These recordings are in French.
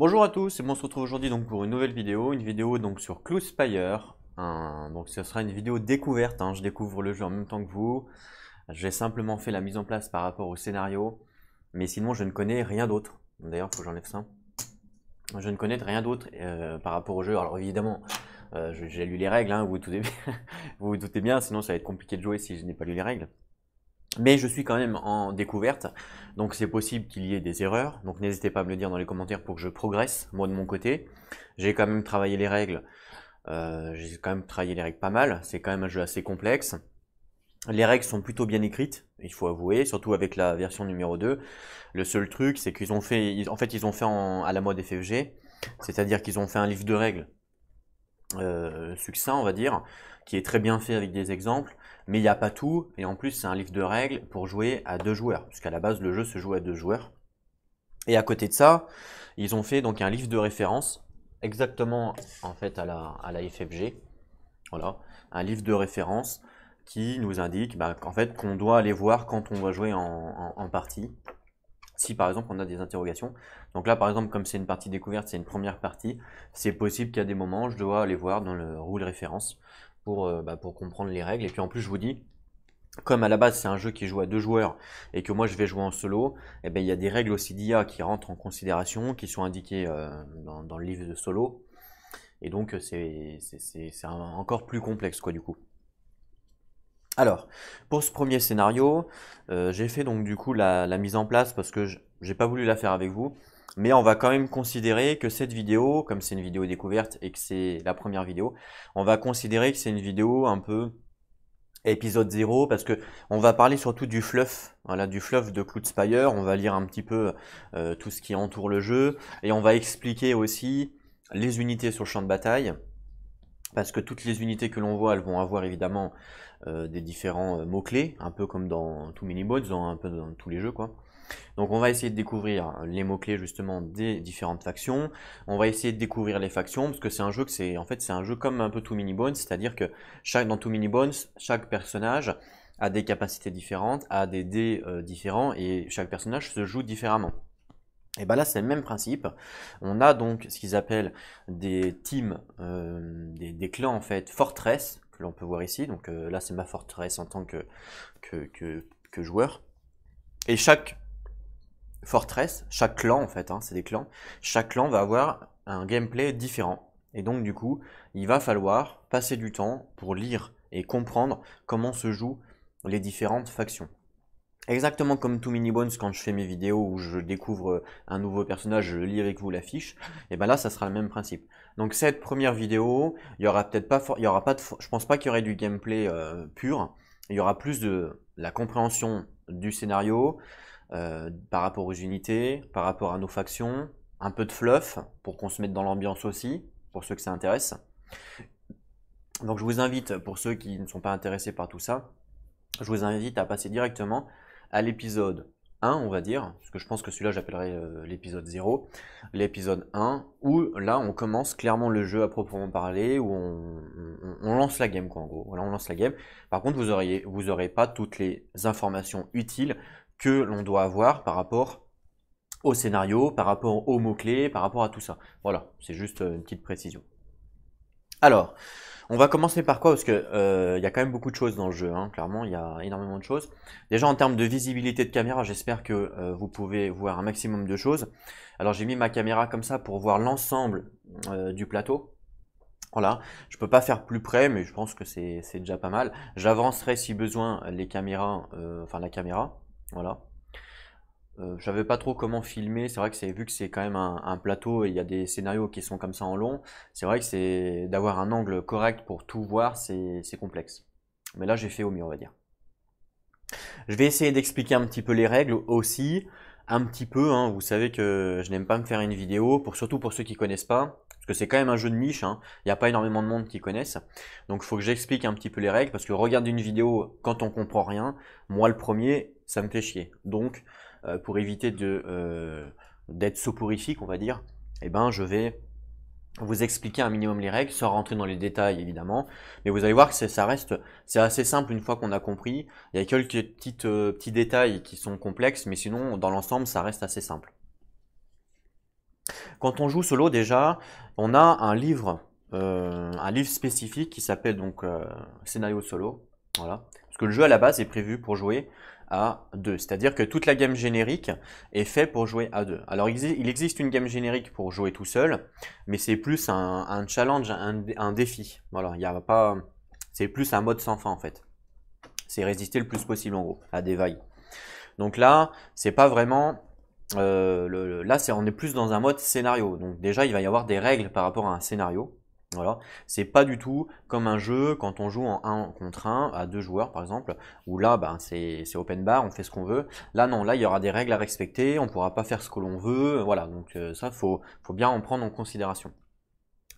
Bonjour à tous, et bon, on se retrouve aujourd'hui donc pour une nouvelle vidéo donc sur Cloudspire. Donc ce sera une vidéo découverte, je découvre le jeu en même temps que vous. J'ai simplement fait la mise en place par rapport au scénario, mais sinon je ne connais rien d'autre. D'ailleurs, il faut que j'enlève ça. Je ne connais rien d'autre par rapport au jeu. Alors évidemment, j'ai lu les règles, vous vous doutez bien, sinon ça va être compliqué de jouer si je n'ai pas lu les règles. Mais je suis quand même en découverte, donc c'est possible qu'il y ait des erreurs, donc n'hésitez pas à me le dire dans les commentaires pour que je progresse, moi de mon côté. J'ai quand même travaillé les règles, pas mal, c'est quand même un jeu assez complexe. Les règles sont plutôt bien écrites, il faut avouer, surtout avec la version numéro 2. Le seul truc, c'est qu'ils ont fait, ils ont fait à la mode FFG, c'est-à-dire qu'ils ont fait un livre de règles succinct, on va dire, qui est très bien fait avec des exemples, mais il n'y a pas tout, et en plus c'est un livre de règles pour jouer à 2 joueurs, puisqu'à la base le jeu se joue à 2 joueurs. Et à côté de ça, ils ont fait donc un livre de référence, exactement en fait à la FFG, voilà, un livre de référence qui nous indique en fait qu'on doit aller voir quand on va jouer en partie, si par exemple on a des interrogations. Donc là par exemple comme c'est une partie découverte, c'est une première partie, c'est possible qu'à des moments je dois aller voir dans le rule référence pour comprendre les règles. Et puis en plus je vous dis, comme à la base c'est un jeu qui joue à 2 joueurs et que moi je vais jouer en solo, et ben il y a des règles aussi d'IA qui rentrent en considération, qui sont indiquées dans le livre de solo. Et donc c'est encore plus complexe quoi du coup. Alors, pour ce premier scénario, j'ai fait donc du coup la mise en place parce que j'ai pas voulu la faire avec vous, mais on va quand même considérer que cette vidéo, comme c'est une vidéo découverte et que c'est la première vidéo, on va considérer que c'est une vidéo un peu épisode 0 parce que on va parler surtout du fluff, voilà, du fluff de Cloudspire. On va lire un petit peu tout ce qui entoure le jeu et on va expliquer aussi les unités sur le champ de bataille. Parce que toutes les unités que l'on voit, elles vont avoir évidemment des différents mots-clés, un peu comme dans Too Many Bots, un peu dans tous les jeux quoi. Donc on va essayer de découvrir les mots-clés justement des différentes factions. On va essayer de découvrir les factions, parce que c'est un jeu c'est un jeu comme un peu Too Many Bones, c'est-à-dire que dans Too Many Bones, chaque personnage a des capacités différentes, a des dés différents, et chaque personnage se joue différemment. Et ben là c'est le même principe. On a donc ce qu'ils appellent des teams, des clans en fait, fortress, que l'on peut voir ici. Donc là c'est ma forteresse en tant que joueur. Et chaque fortress, chaque clan en fait, c'est des clans, chaque clan va avoir un gameplay différent. Et donc du coup, il va falloir passer du temps pour lire et comprendre comment se jouent les différentes factions. Exactement comme Too Many Bones quand je fais mes vidéos où je découvre un nouveau personnage, je lis avec vous la fiche, et ben là ça sera le même principe. Donc cette première vidéo, il y aura peut-être pas, il y aura pas de, je pense pas qu'il y aurait du gameplay pur, il y aura plus de la compréhension du scénario par rapport aux unités, par rapport à nos factions, un peu de fluff pour qu'on se mette dans l'ambiance aussi, pour ceux que ça intéresse. Donc je vous invite, pour ceux qui ne sont pas intéressés par tout ça, je vous invite à passer directement à l'épisode 1, on va dire, parce que je pense que celui-là j'appellerai l'épisode 0, l'épisode 1, où là on commence clairement le jeu à proprement parler, où on lance la game quoi en gros, voilà on lance la game. Par contre vous aurez pas toutes les informations utiles que l'on doit avoir par rapport au scénario, par rapport aux mots-clés, par rapport à tout ça. Voilà, c'est juste une petite précision. Alors, on va commencer par quoi? Parce que y a quand même beaucoup de choses dans le jeu, clairement, il y a énormément de choses. Déjà en termes de visibilité de caméra, j'espère que vous pouvez voir un maximum de choses. Alors j'ai mis ma caméra comme ça pour voir l'ensemble du plateau. Voilà, je peux pas faire plus près, mais je pense que c'est déjà pas mal. J'avancerai si besoin les caméras, enfin la caméra, voilà. Je savais pas trop comment filmer, c'est vrai que c'est vu que c'est quand même un plateau et il y a des scénarios qui sont comme ça en long, c'est vrai que c'est d'avoir un angle correct pour tout voir, c'est complexe. Mais là j'ai fait au mieux on va dire. Je vais essayer d'expliquer un petit peu les règles aussi, un petit peu, vous savez que je n'aime pas me faire une vidéo, surtout pour ceux qui connaissent pas, parce que c'est quand même un jeu de niche, il n'y a pas énormément de monde qui connaissent, donc il faut que j'explique un petit peu les règles, parce que regarder une vidéo quand on comprend rien, moi le premier, ça me fait chier. Donc pour éviter d'être soporifique, on va dire, eh ben je vais vous expliquer un minimum les règles, sans rentrer dans les détails évidemment, mais vous allez voir que ça reste, c'est assez simple une fois qu'on a compris. Il y a quelques petits détails qui sont complexes, mais sinon dans l'ensemble ça reste assez simple. Quand on joue solo, déjà, on a un livre spécifique qui s'appelle donc scénario solo. Voilà. Parce que le jeu à la base est prévu pour jouer à deux. C'est-à-dire que toute la gamme générique est faite pour jouer à deux. Alors il existe une gamme générique pour jouer tout seul, mais c'est plus un challenge, un défi. Voilà, il y a pas, c'est plus un mode sans fin en fait. C'est résister le plus possible en gros à des vagues. Donc là, c'est pas vraiment. Là, on est plus dans un mode scénario. Donc déjà, il va y avoir des règles par rapport à un scénario. Voilà, c'est pas du tout comme un jeu quand on joue en 1 contre 1 à 2 joueurs par exemple, où là ben, c'est open bar, on fait ce qu'on veut. Là non, là il y aura des règles à respecter, on pourra pas faire ce que l'on veut, voilà, donc ça faut bien en prendre en considération.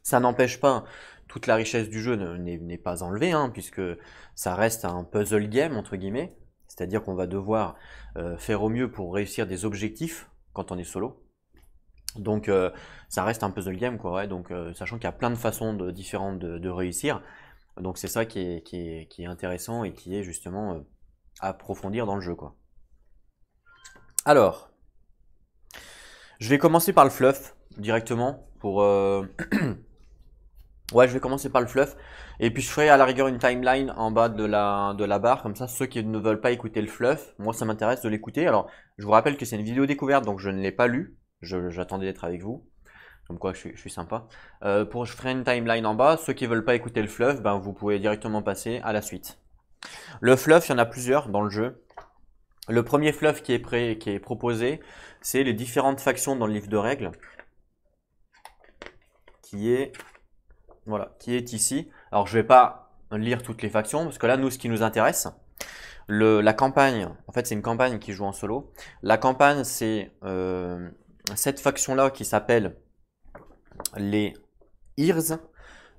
Ça n'empêche pas, toute la richesse du jeu n'est pas enlevée, hein, puisque ça reste un puzzle game entre guillemets, c'est-à-dire qu'on va devoir faire au mieux pour réussir des objectifs quand on est solo. Donc ça reste un puzzle game quoi, ouais, donc sachant qu'il y a plein de façons différentes de réussir, donc c'est ça qui est intéressant et qui est justement à approfondir dans le jeu quoi. Alors, je vais commencer par le fluff directement pour ouais, je vais commencer par le fluff et puis je ferai à la rigueur une timeline en bas de la barre, comme ça ceux qui ne veulent pas écouter le fluff, moi ça m'intéresse de l'écouter. Alors je vous rappelle que c'est une vidéo découverte donc je ne l'ai pas lu, j'attendais d'être avec vous. Comme quoi je suis sympa. Je ferai une timeline en bas. Ceux qui veulent pas écouter le fluff, ben, vous pouvez directement passer à la suite. Le fluff, il y en a plusieurs dans le jeu. Le premier fluff qui est proposé, c'est les différentes factions dans le livre de règles. Voilà, qui est ici. Alors je vais pas lire toutes les factions, parce que là, nous, ce qui nous intéresse, la campagne, en fait c'est une campagne qui joue en solo. La campagne, c'est cette faction-là qui s'appelle les Ears.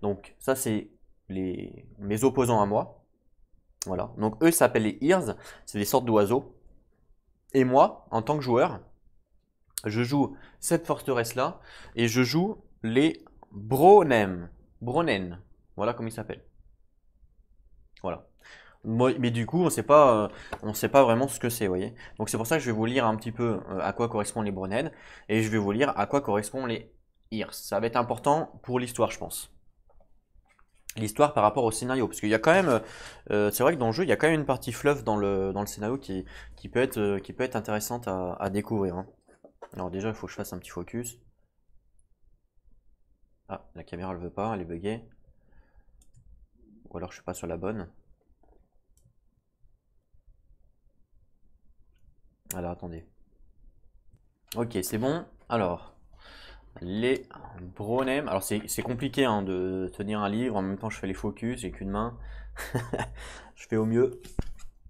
Donc ça c'est mes opposants à moi. Voilà. Donc eux s'appellent les Ears, c'est des sortes d'oiseaux. Et moi, en tant que joueur, je joue cette forteresse là et je joue les Bronen. Bronen. Voilà comment ils s'appellent. Voilà. Mais du coup, on sait pas vraiment ce que c'est, vous voyez. Donc c'est pour ça que je vais vous lire un petit peu à quoi correspondent les Bronen et je vais vous lire à quoi correspondent les Ears. Ça va être important pour l'histoire, je pense. L'histoire par rapport au scénario, parce qu'il y a quand même, c'est vrai que dans le jeu, il y a quand même une partie fluff dans le scénario qui peut être intéressante à découvrir. Hein. Alors déjà, il faut que je fasse un petit focus. Ah, la caméra elle veut pas, elle est buggée. Ou alors je suis pas sur la bonne. Alors attendez. Ok, c'est bon. Alors, les Bronem. Alors c'est compliqué hein, de tenir un livre, en même temps je fais les focus, j'ai qu'une main. Je fais au mieux.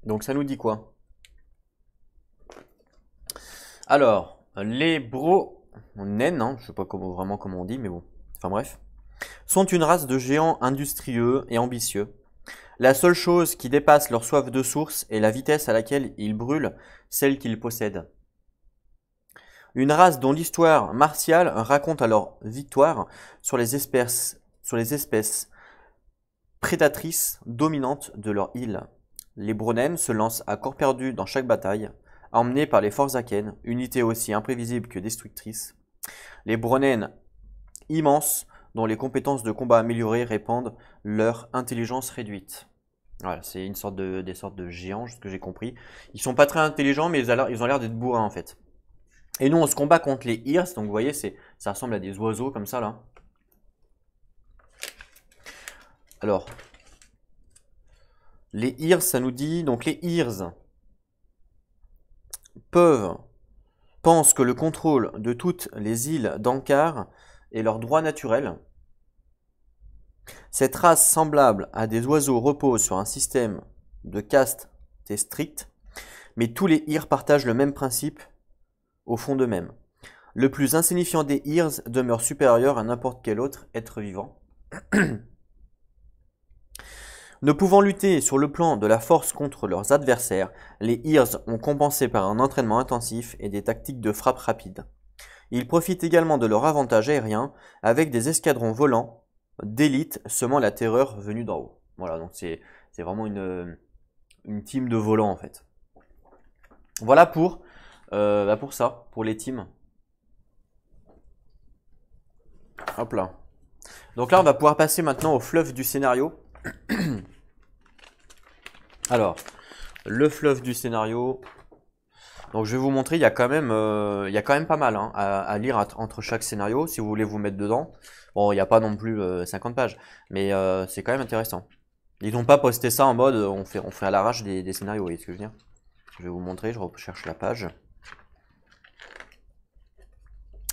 Donc ça nous dit quoi? Alors, les Bronen, hein, je sais pas vraiment comment on dit, mais bon. Enfin bref. Sont une race de géants industrieux et ambitieux. La seule chose qui dépasse leur soif de source est la vitesse à laquelle ils brûlent celle qu'ils possèdent. Une race dont l'histoire martiale raconte alors victoire sur les espèces prédatrices dominantes de leur île. Les Bronen se lancent à corps perdu dans chaque bataille, emmenés par les Forzaken, unité aussi imprévisible que destructrice. Les Bronen immenses, dont les compétences de combat améliorées répandent leur intelligence réduite. Voilà, c'est des sortes de géants, ce que j'ai compris. Ils sont pas très intelligents, mais ils ont l'air d'être bourrins en fait. Et nous, on se combat contre les Ears, donc vous voyez, ça ressemble à des oiseaux comme ça là. Alors, les Ears, ça nous dit, donc les Ears pensent que le contrôle de toutes les îles d'Ankar est leur droit naturel. Cette race semblable à des oiseaux repose sur un système de caste strict, mais tous les Ears partagent le même principe au fond d'eux-mêmes. Le plus insignifiant des Ears demeure supérieur à n'importe quel autre être vivant. Ne pouvant lutter sur le plan de la force contre leurs adversaires, les Ears ont compensé par un entraînement intensif et des tactiques de frappe rapide. Ils profitent également de leur avantage aérien avec des escadrons volants d'élite semant la terreur venue d'en haut. Voilà, donc c'est vraiment une team de volants en fait. Voilà pour ça, pour les teams. Hop là. Donc là, on va pouvoir passer maintenant au fleuve du scénario. Alors, le fleuve du scénario. Donc je vais vous montrer, il y a quand même pas mal hein, à lire entre chaque scénario si vous voulez vous mettre dedans. Bon, il n'y a pas non plus 50 pages, mais c'est quand même intéressant. Ils n'ont pas posté ça en mode on fait à l'arrache des scénarios, vous voyez ce que je veux dire? Je vais vous montrer, je recherche la page.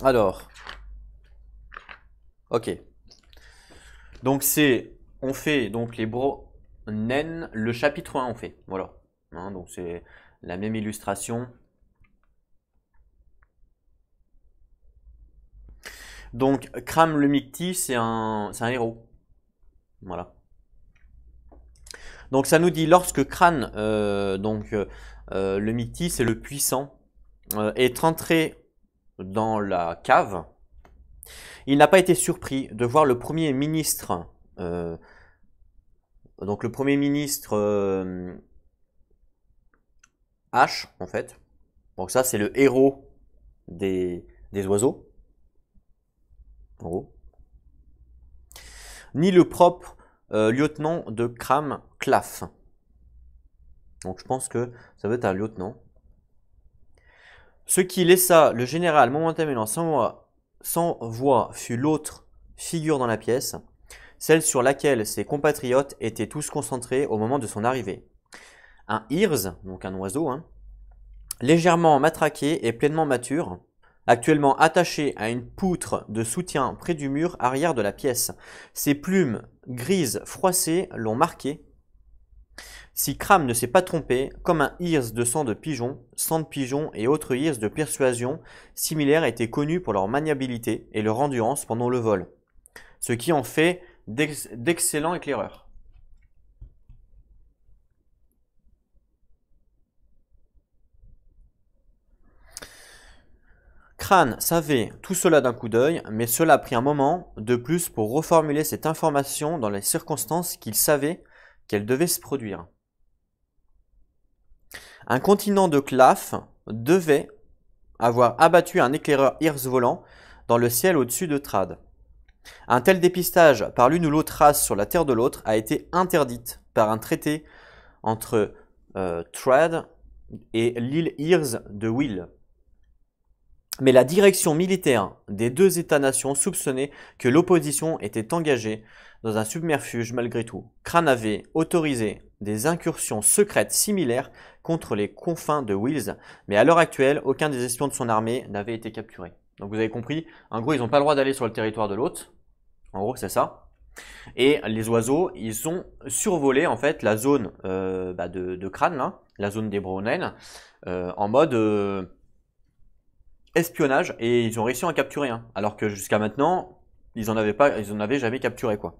Alors, ok. Donc on fait donc les Bronen, le chapitre 1 on fait, voilà. Hein, donc c'est la même illustration. Donc Cram le Micti, c'est un héros. Voilà. Donc ça nous dit lorsque Crâne, le Micti, c'est le puissant, est entré dans la cave, il n'a pas été surpris de voir le premier ministre, donc le premier ministre H en fait. Donc ça c'est le héros des oiseaux. En gros. Ni le propre lieutenant de Cram Claff. Donc je pense que ça doit être un lieutenant. Ce qui laissa le général momentanément sans voix fut l'autre figure dans la pièce, celle sur laquelle ses compatriotes étaient tous concentrés au moment de son arrivée. Un hirs, donc un oiseau, hein, légèrement matraqué et pleinement mature, actuellement attaché à une poutre de soutien près du mur arrière de la pièce. Ses plumes grises froissées l'ont marqué. Si Cram ne s'est pas trompé, comme un hirs de sang de pigeon et autres hirs de persuasion similaires étaient connus pour leur maniabilité et leur endurance pendant le vol, ce qui en fait d'excellents éclaireurs. Crane savait tout cela d'un coup d'œil, mais cela a pris un moment de plus pour reformuler cette information dans les circonstances qu'il savait qu'elle devait se produire. Un continent de Claf devait avoir abattu un éclaireur hirs volant dans le ciel au-dessus de Trad. Un tel dépistage par l'une ou l'autre race sur la terre de l'autre a été interdite par un traité entre Trad et l'île Hirs de Will. Mais la direction militaire des deux États-nations soupçonnait que l'opposition était engagée dans un subterfuge malgré tout. Crane avait autorisé des incursions secrètes similaires contre les confins de Wills, mais à l'heure actuelle, aucun des espions de son armée n'avait été capturé. Donc vous avez compris, en gros, ils n'ont pas le droit d'aller sur le territoire de l'autre. En gros, c'est ça. Et les oiseaux, ils ont survolé en fait la zone de Crane, là, la zone des Bronen, en mode espionnage, et ils ont réussi à en capturer un. Alors que jusqu'à maintenant, ils en avaient jamais capturé quoi.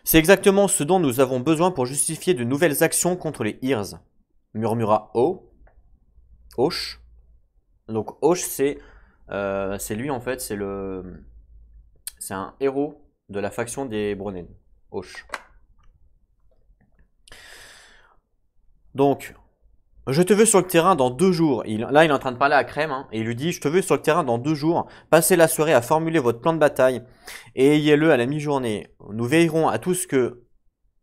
C'est exactement ce dont nous avons besoin pour justifier de nouvelles actions contre les Hirs, murmura Hoche. Donc Hoche, c'est lui en fait, c'est un héros de la faction des Bronen. Hoche. Donc, je te veux sur le terrain dans 2 jours. Là, il est en train de parler à Crème, hein, et il lui dit, je te veux sur le terrain dans 2 jours. Passez la soirée à formuler votre plan de bataille et ayez-le à la mi-journée. Nous veillerons à tout ce que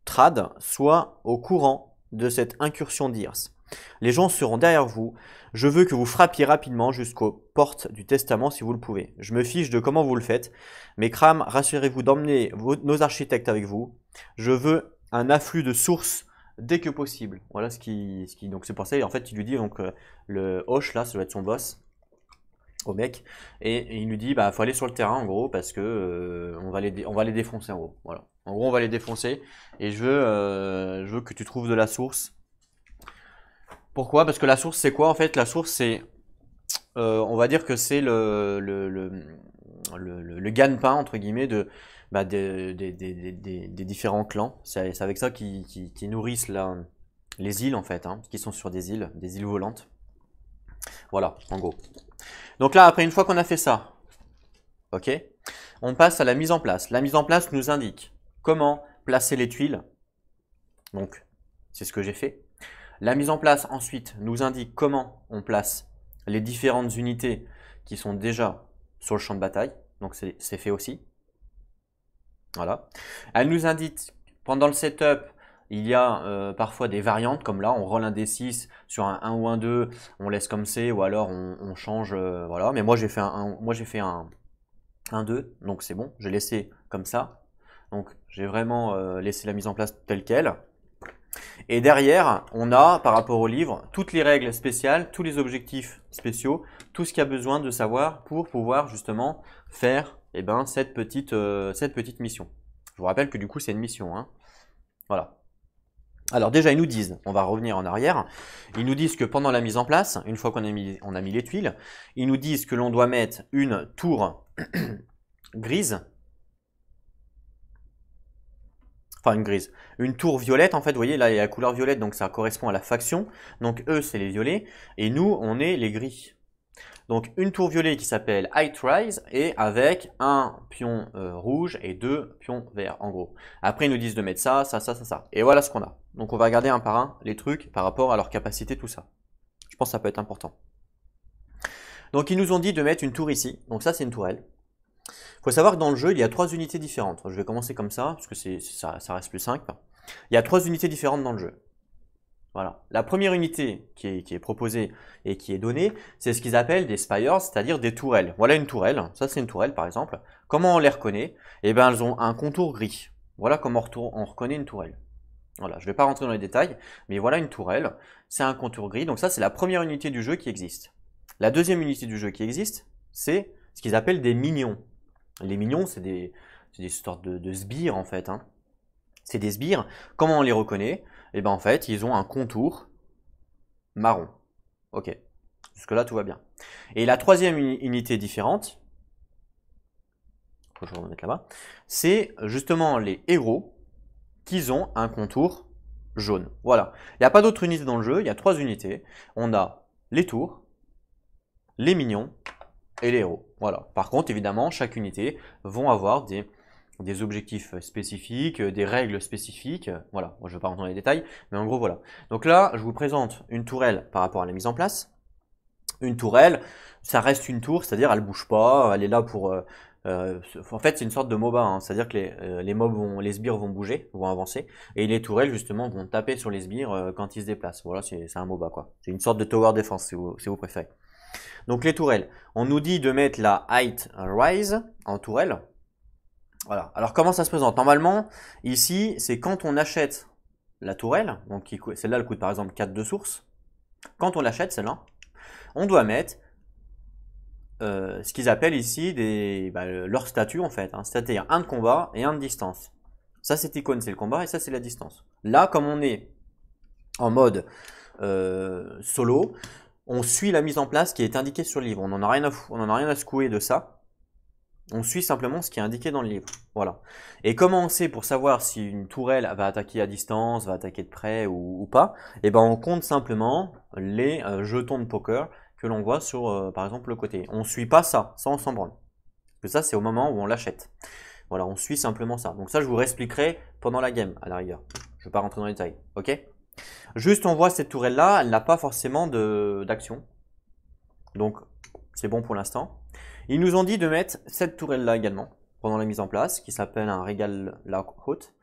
Trad soit au courant de cette incursion d'Hirs. Les gens seront derrière vous. Je veux que vous frappiez rapidement jusqu'aux portes du testament si vous le pouvez. Je me fiche de comment vous le faites. Mais Cram, rassurez-vous d'emmener nos architectes avec vous. Je veux un afflux de sources dès que possible. Voilà donc c'est pour ça, en fait, il lui dit, donc, le Hoche, là, ça doit être son boss, au mec, et il lui dit, bah, faut aller sur le terrain, en gros, parce que on va les défoncer, en gros. Voilà. En gros, on va les défoncer, et je veux que tu trouves de la source. Pourquoi? Parce que la source, c'est quoi, en fait? La source, c'est, on va dire que c'est le gagne-pain, entre guillemets, des différents clans. C'est avec ça qu'ils nourrissent les îles en fait, hein, qui sont sur des îles volantes. Voilà, en gros. Donc là, après, une fois qu'on a fait ça, ok, on passe à la mise en place. La mise en place nous indique comment placer les tuiles. Donc, c'est ce que j'ai fait. La mise en place, ensuite, nous indique comment on place les différentes unités qui sont déjà sur le champ de bataille. Donc c'est fait aussi. Voilà. Elle nous indique, pendant le setup, il y a parfois des variantes, comme là, on roll un D6 sur un 1 ou un 2, on laisse comme c'est, ou alors on change, voilà. Mais moi j'ai fait un 2, donc c'est bon, j'ai laissé comme ça. Donc j'ai vraiment laissé la mise en place telle quelle. Et derrière, on a, par rapport au livre, toutes les règles spéciales, tous les objectifs spéciaux, tout ce qu'il y a besoin de savoir pour pouvoir justement faire cette petite mission. Je vous rappelle que du coup, c'est une mission, hein. Voilà. Alors déjà, ils nous disent, on va revenir en arrière, ils nous disent que pendant la mise en place, une fois qu'on a mis les tuiles, ils nous disent que l'on doit mettre une tour grise, enfin une tour violette en fait, vous voyez là il y a la couleur violette donc ça correspond à la faction, donc eux c'est les violets et nous on est les gris. Donc une tour violet qui s'appelle Height Rise et avec un pion rouge et 2 pions verts en gros. Après ils nous disent de mettre ça, ça, ça, ça, ça. Et voilà ce qu'on a. Donc on va regarder un par un les trucs par rapport à leur capacité, tout ça. Je pense que ça peut être important. Donc ils nous ont dit de mettre une tour ici, donc ça c'est une tourelle. Il faut savoir que dans le jeu, il y a 3 unités différentes. Je vais commencer comme ça, parce que ça reste plus simple. Il y a 3 unités différentes dans le jeu. Voilà. La première unité qui est proposée et qui est donnée, c'est ce qu'ils appellent des spires, c'est-à-dire des tourelles. Voilà une tourelle. Ça, c'est une tourelle, par exemple. Comment on les reconnaît? Eh bien, elles ont un contour gris. Voilà comment on reconnaît une tourelle. Voilà, je ne vais pas rentrer dans les détails, mais voilà une tourelle. C'est un contour gris. Donc ça, c'est la première unité du jeu qui existe. La deuxième unité du jeu qui existe, c'est ce qu'ils appellent des minions. Les minions, c'est des sortes de sbires en fait, hein. C'est des sbires. Comment on les reconnaît? Eh bien en fait, ils ont un contour marron. Ok, jusque-là tout va bien. Et la troisième unité différente, je vais remettre là-bas, c'est justement les héros qui ont un contour jaune. Voilà. Il n'y a pas d'autres unités dans le jeu, il y a 3 unités. On a les tours, les minions et les héros. Voilà. Par contre, évidemment, chaque unité vont avoir des objectifs spécifiques, des règles spécifiques. Voilà, moi je ne vais pas rentrer dans les détails, mais en gros voilà. Donc là, je vous présente une tourelle par rapport à la mise en place. Une tourelle, ça reste une tour, c'est-à-dire elle bouge pas, elle est là pour... en fait, c'est une sorte de MOBA, hein, c'est-à-dire que les sbires vont bouger, vont avancer, et les tourelles justement vont taper sur les sbires quand ils se déplacent. Voilà, c'est un MOBA quoi. C'est une sorte de tower defense si vous préférez. Donc les tourelles, on nous dit de mettre la Height Rise en tourelle. Voilà. Alors comment ça se présente? Normalement, ici, c'est quand on achète la tourelle, donc celle-là elle coûte par exemple 4 de source. Quand on l'achète, celle-là, on doit mettre ce qu'ils appellent ici leur statut en fait, hein, c'est-à-dire un de combat et un de distance. Ça c'est icône, c'est le combat et ça c'est la distance. Là, comme on est en mode solo, on suit la mise en place qui est indiquée sur le livre. On n'en a rien à secouer de ça. On suit simplement ce qui est indiqué dans le livre. Voilà. Et comment on sait pour savoir si une tourelle va attaquer à distance, va attaquer de près ou pas? Eh ben, on compte simplement les jetons de poker que l'on voit sur, par exemple, le côté. On ne suit pas ça, on s'en branle. Parce que ça, c'est au moment où on l'achète. Voilà, on suit simplement ça. Donc ça, je vous réexpliquerai pendant la game, à la rigueur. Je ne vais pas rentrer dans les détails. Ok? Juste, on voit cette tourelle-là, elle n'a pas forcément d'action. Donc, c'est bon pour l'instant. Ils nous ont dit de mettre cette tourelle-là également, pendant la mise en place, qui s'appelle un Regal Lockhout.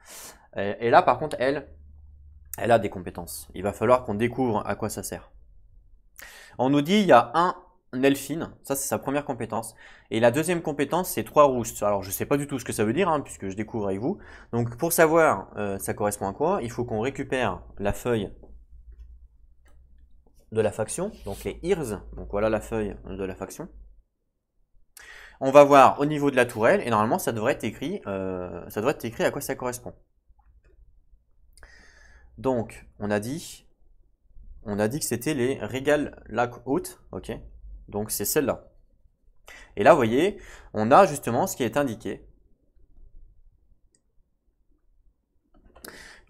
Et là, par contre, elle a des compétences. Il va falloir qu'on découvre à quoi ça sert. On nous dit il y a un Elfin, ça c'est sa première compétence. Et la deuxième compétence, c'est 3 roosts. Alors, je ne sais pas du tout ce que ça veut dire, hein, puisque je découvre avec vous. Donc, pour savoir ça correspond à quoi, il faut qu'on récupère la feuille de la faction, donc les Ears. Donc, voilà la feuille de la faction. On va voir au niveau de la tourelle et normalement ça devrait être écrit à quoi ça correspond. Donc on a dit que c'était les Regal Lockhout, ok. Donc c'est celle-là. Et là vous voyez, on a justement ce qui est indiqué.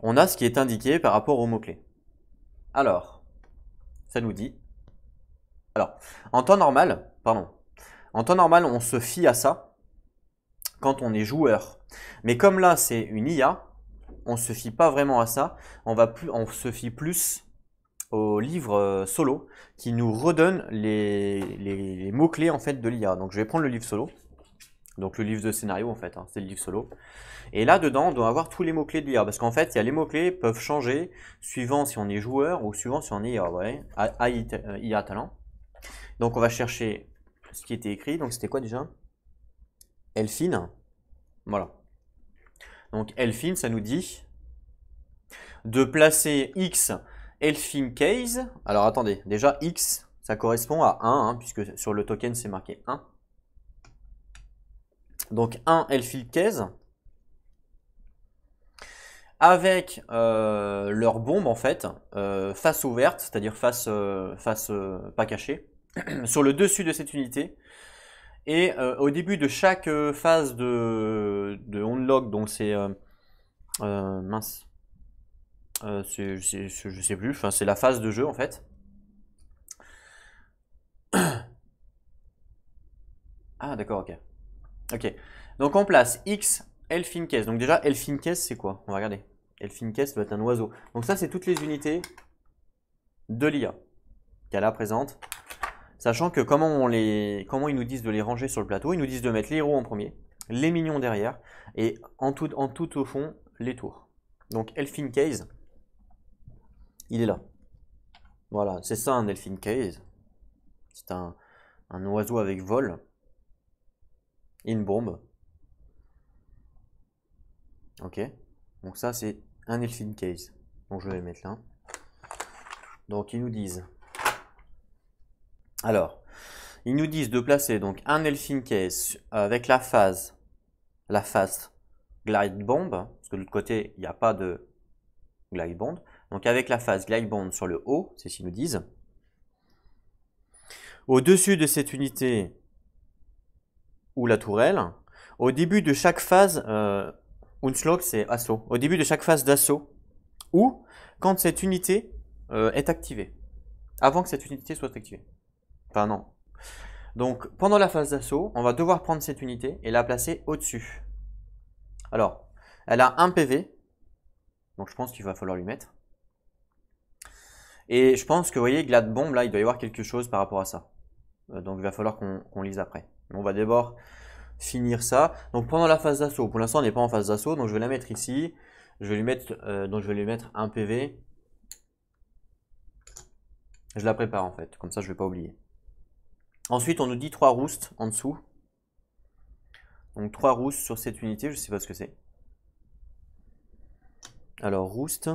On a ce qui est indiqué par rapport aux mots-clés. Alors, ça nous dit. Alors, en temps normal, on se fie à ça quand on est joueur. Mais comme là, c'est une IA, on ne se fie pas vraiment à ça. On se fie plus au livre solo qui nous redonne les mots-clés en fait de l'IA. Donc je vais prendre le livre solo, donc le livre de scénario en fait, hein, c'est le livre solo. Et là dedans on doit avoir tous les mots-clés de l'IA parce qu'en fait il y a les mots-clés peuvent changer suivant si on est joueur ou suivant si on est IA, ouais, IA talent. Donc on va chercher ce qui était écrit, donc c'était quoi déjà? Elfine, voilà. Donc Elfine ça nous dit de placer X Elfine Case. Alors attendez, déjà X, ça correspond à 1, hein, puisque sur le token c'est marqué 1. Donc 1 Elfine Case. Avec leur bombe en fait, face ouverte, c'est-à-dire face pas cachée, sur le dessus de cette unité. Et au début de chaque phase de unlock, donc c'est mince. Je sais plus, enfin, c'est la phase de jeu en fait. Ah d'accord, ok. Ok, donc on place X Elfin Case. Donc déjà, Elfin Case c'est quoi? On va regarder. Elfin Case doit être un oiseau. Donc ça c'est toutes les unités de l'IA qu'elle a présente. Sachant que comment ils nous disent de les ranger sur le plateau, ils nous disent de mettre les héros en premier, les minions derrière, et en tout au fond, les tours. Donc Elfin Case, il est là. Voilà, c'est ça un Elfin Case. C'est un oiseau avec vol. Et une bombe. Ok. Donc ça c'est un Elfin Case. Donc je vais le mettre là. Donc ils nous disent. Alors, ils nous disent de placer donc un Elfin Case avec la phase Glide Bomb, parce que de l'autre côté il n'y a pas de Glide Bond. Donc avec la phase Glide Bond sur le haut, c'est ce qu'ils nous disent. Au-dessus de cette unité ou la tourelle, au début de chaque phase, Unslog c'est assaut, au début de chaque phase d'assaut, ou quand cette unité est activée, avant que cette unité soit activée. Enfin non. Donc pendant la phase d'assaut, on va devoir prendre cette unité et la placer au-dessus. Alors, elle a 1 PV, donc je pense qu'il va falloir lui mettre. Et je pense que vous voyez, Glad Bomb, là, il doit y avoir quelque chose par rapport à ça. Donc il va falloir qu'on lise après. On va d'abord finir ça. Donc pendant la phase d'assaut, pour l'instant on n'est pas en phase d'assaut, donc je vais la mettre ici. Je vais lui mettre 1 PV. Je la prépare en fait, comme ça je ne vais pas oublier. Ensuite on nous dit 3 roosts en dessous. Donc 3 roosts sur cette unité, je ne sais pas ce que c'est. Alors roost.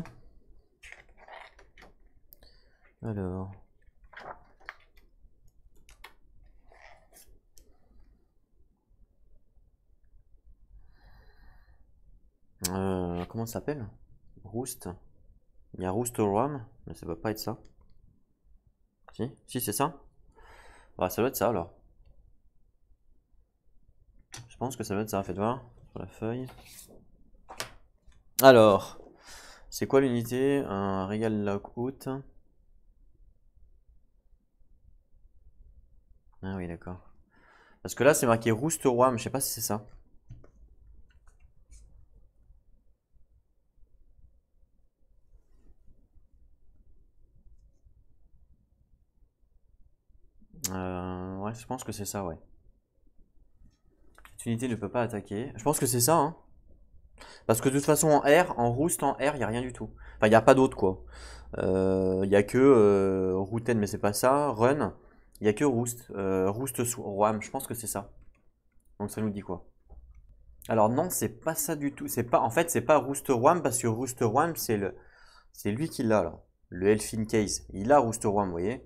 Alors. Comment ça s'appelle? Roost. Il y a Roost RAM, mais ça va pas être ça. Si c'est ça. Ah, ça doit être ça alors. Je pense que ça doit être ça, faites voir sur la feuille. Alors, c'est quoi l'unité? Un Regal Lockout. Ah oui, d'accord. Parce que là, c'est marqué Roost RAM, je sais pas si c'est ça. Ouais, je pense que c'est ça, ouais. Cette unité ne peut pas attaquer. Je pense que c'est ça, hein. Parce que de toute façon, en R, en Roost, en R, il n'y a rien du tout. Enfin, il n'y a pas d'autre, quoi. Il n'y a que Routen, mais c'est pas ça. Run, il n'y a que Roost. Roost RAM, je pense que c'est ça. Donc ça nous dit quoi? Alors non, c'est pas ça du tout. En fait, c'est pas Roost RAM parce que Roost RAM, c'est lui qui l'a là. Le Elfin Case, il a Roost RAM, vous voyez.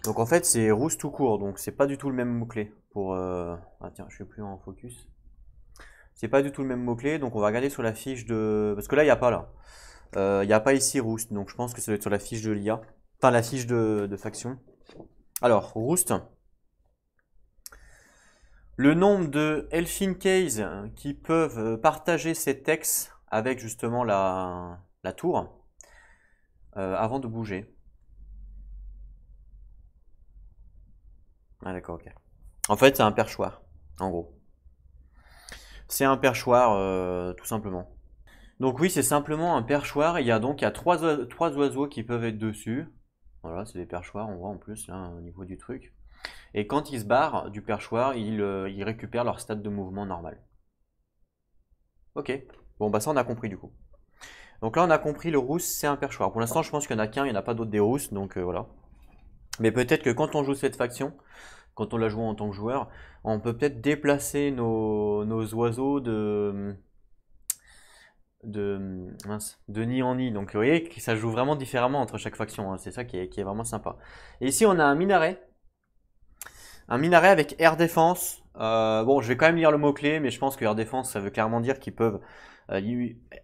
Donc en fait, c'est Roost tout court, donc c'est pas du tout le même mot-clé. Ah tiens, je suis plus en focus. C'est pas du tout le même mot-clé, donc on va regarder sur la fiche de. Parce que là, il n'y a pas là. Il n'y a pas ici Roost, donc je pense que ça doit être sur la fiche de l'IA. Enfin, la fiche de faction. Alors, Roost. Le nombre de Elfin Case qui peuvent partager ces textes avec justement la tour avant de bouger. Ah d'accord, ok. En fait, c'est un perchoir, en gros. C'est un perchoir, tout simplement. Donc oui, c'est simplement un perchoir. Il y a trois oiseaux qui peuvent être dessus. Voilà, c'est des perchoirs, on voit en plus là au niveau du truc. Et quand ils se barrent du perchoir, ils récupèrent leur stade de mouvement normal. Ok, bon bah ça on a compris du coup. Donc là on a compris le rousse c'est un perchoir. Pour l'instant je pense qu'il n'y en a qu'un, il n'y en a pas d'autres des rousses, donc voilà. Mais peut-être que quand on joue cette faction, quand on la joue en tant que joueur, on peut peut-être déplacer nos oiseaux de nid en nid. Donc vous voyez que ça joue vraiment différemment entre chaque faction, hein. C'est ça qui est vraiment sympa. Et ici on a un minaret. Un minaret avec air défense. Bon, je vais quand même lire le mot-clé, mais je pense que air défense, ça veut clairement dire qu'ils peuvent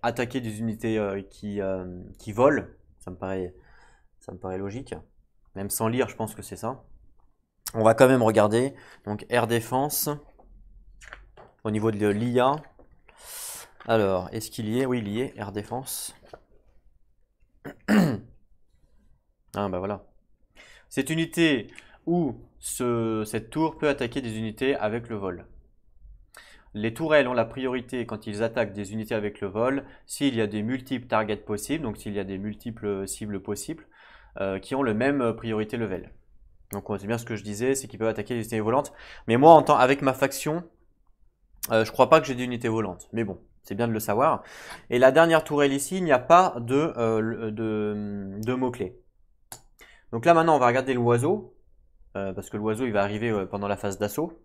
attaquer des unités qui volent. Ça me paraît logique. Même sans lire, je pense que c'est ça. On va quand même regarder. Donc air défense. Au niveau de l'IA. Alors, est-ce qu'il y est? Oui, il y est, air défense. Ah bah voilà. Cette unité où cette tour peut attaquer des unités avec le vol. Les tourelles ont la priorité quand ils attaquent des unités avec le vol, s'il y a des multiples targets possibles, donc s'il y a des multiples cibles possibles, qui ont le même priorité level. Donc c'est bien ce que je disais, c'est qu'ils peuvent attaquer des unités volantes. Mais moi, avec ma faction, je crois pas que j'ai des unités volantes. Mais bon, c'est bien de le savoir. Et la dernière tourelle ici, il n'y a pas de mots-clés. Donc là maintenant, on va regarder l'oiseau, parce que l'oiseau il va arriver pendant la phase d'assaut.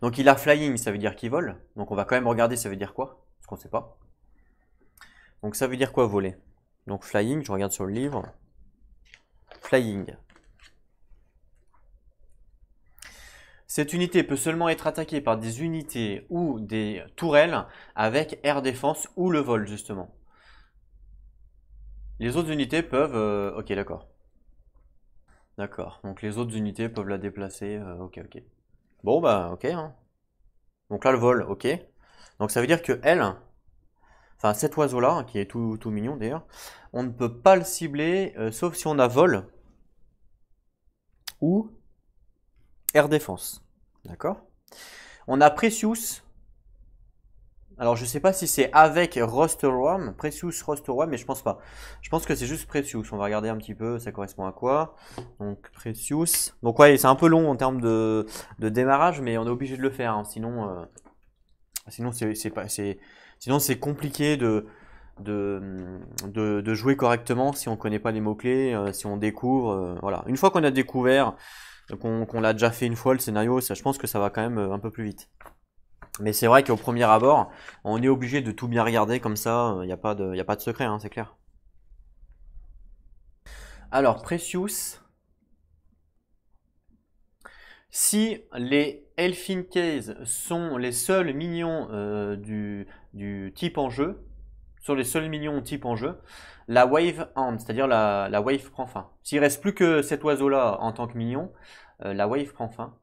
Donc il a flying, ça veut dire qu'il vole. Donc on va quand même regarder ça veut dire quoi, parce qu'on ne sait pas. Donc ça veut dire quoi voler? Donc flying, je regarde sur le livre. Flying. Cette unité peut seulement être attaquée par des unités ou des tourelles avec air défense ou le vol justement. Les autres unités peuvent... ok, d'accord. D'accord, donc les autres unités peuvent la déplacer. Ok, ok. Bon, bah, ok, hein. Donc là, le vol, ok. Donc ça veut dire que elle, enfin cet oiseau-là, hein, qui est tout mignon d'ailleurs, on ne peut pas le cibler, sauf si on a vol ou air défense. D'accord? On a Precious. Alors je sais pas si c'est avec Rosterworm, Precious Rosterworm, mais je pense pas. Je pense que c'est juste Precious. On va regarder un petit peu, ça correspond à quoi. Donc Precious. Donc ouais, c'est un peu long en termes de démarrage, mais on est obligé de le faire, hein. Sinon c'est compliqué de jouer correctement si on connaît pas les mots-clés, si on découvre. Voilà. Une fois qu'on a découvert, qu'on l'a déjà fait une fois le scénario, ça, je pense que ça va quand même un peu plus vite. Mais c'est vrai qu'au premier abord, on est obligé de tout bien regarder comme ça, il n'y a pas de secret, hein, c'est clair. Alors, Precious. Si les Elfin Case sont les seuls minions du type en jeu, sur les seuls minions type en jeu, la wave end, c'est-à-dire la wave prend fin. S'il reste plus que cet oiseau-là en tant que minion, la wave prend fin.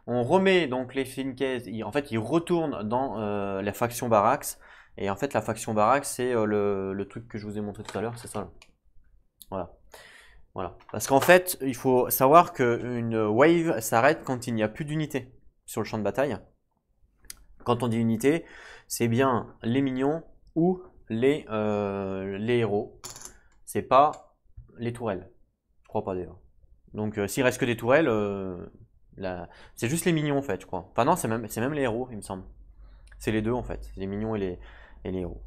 On remet donc les Fincase, en fait ils retournent dans la faction Barracks. Et en fait la faction Barracks c'est le truc que je vous ai montré tout à l'heure, c'est ça là. Voilà. Voilà. Parce qu'en fait, il faut savoir qu'une wave s'arrête quand il n'y a plus d'unité sur le champ de bataille. Quand on dit unité, c'est bien les minions ou les héros. C'est pas les tourelles. Je crois pas d'ailleurs. Donc s'il reste que des tourelles, c'est juste les minions en fait, je crois. Enfin non, c'est même les héros, il me semble. C'est les deux en fait, les minions et les héros.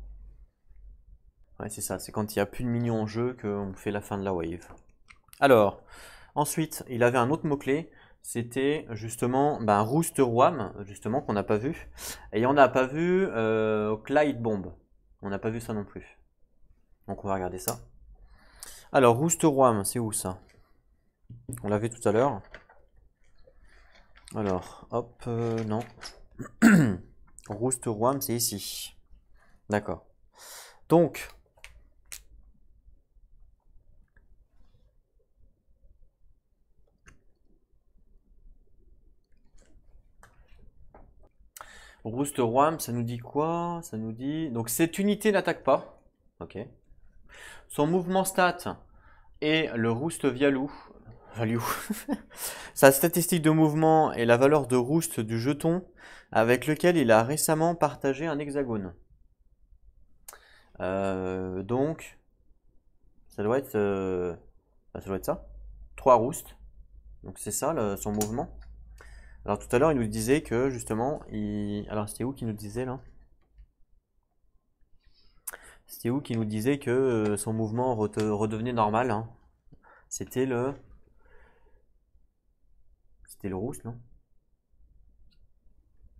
Ouais, c'est ça, c'est quand il n'y a plus de minions en jeu qu'on fait la fin de la wave. Alors, ensuite, il avait un autre mot-clé, c'était justement Roosterworm, justement, qu'on n'a pas vu. Et on n'a pas vu Clyde Bomb. On n'a pas vu ça non plus. Donc on va regarder ça. Alors, Roosterworm, c'est où ça? On l'a vu tout à l'heure. Alors, hop, non. Roosterworm, c'est ici. D'accord. Donc, Roosterworm, ça nous dit quoi? Ça nous dit... Donc cette unité n'attaque pas. Ok. Son mouvement stat est le Roost Value. Sa statistique de mouvement est la valeur de Roost du jeton avec lequel il a récemment partagé un hexagone. Donc, Ça doit être, bah, ça doit être ça. 3 roustes. Donc c'est ça son mouvement. Alors tout à l'heure, il nous disait que justement, alors c'était où qu'il nous disait là? C'était où qu'il nous disait que son mouvement redevenait normal, hein. C'était le... C'était le rousse, non?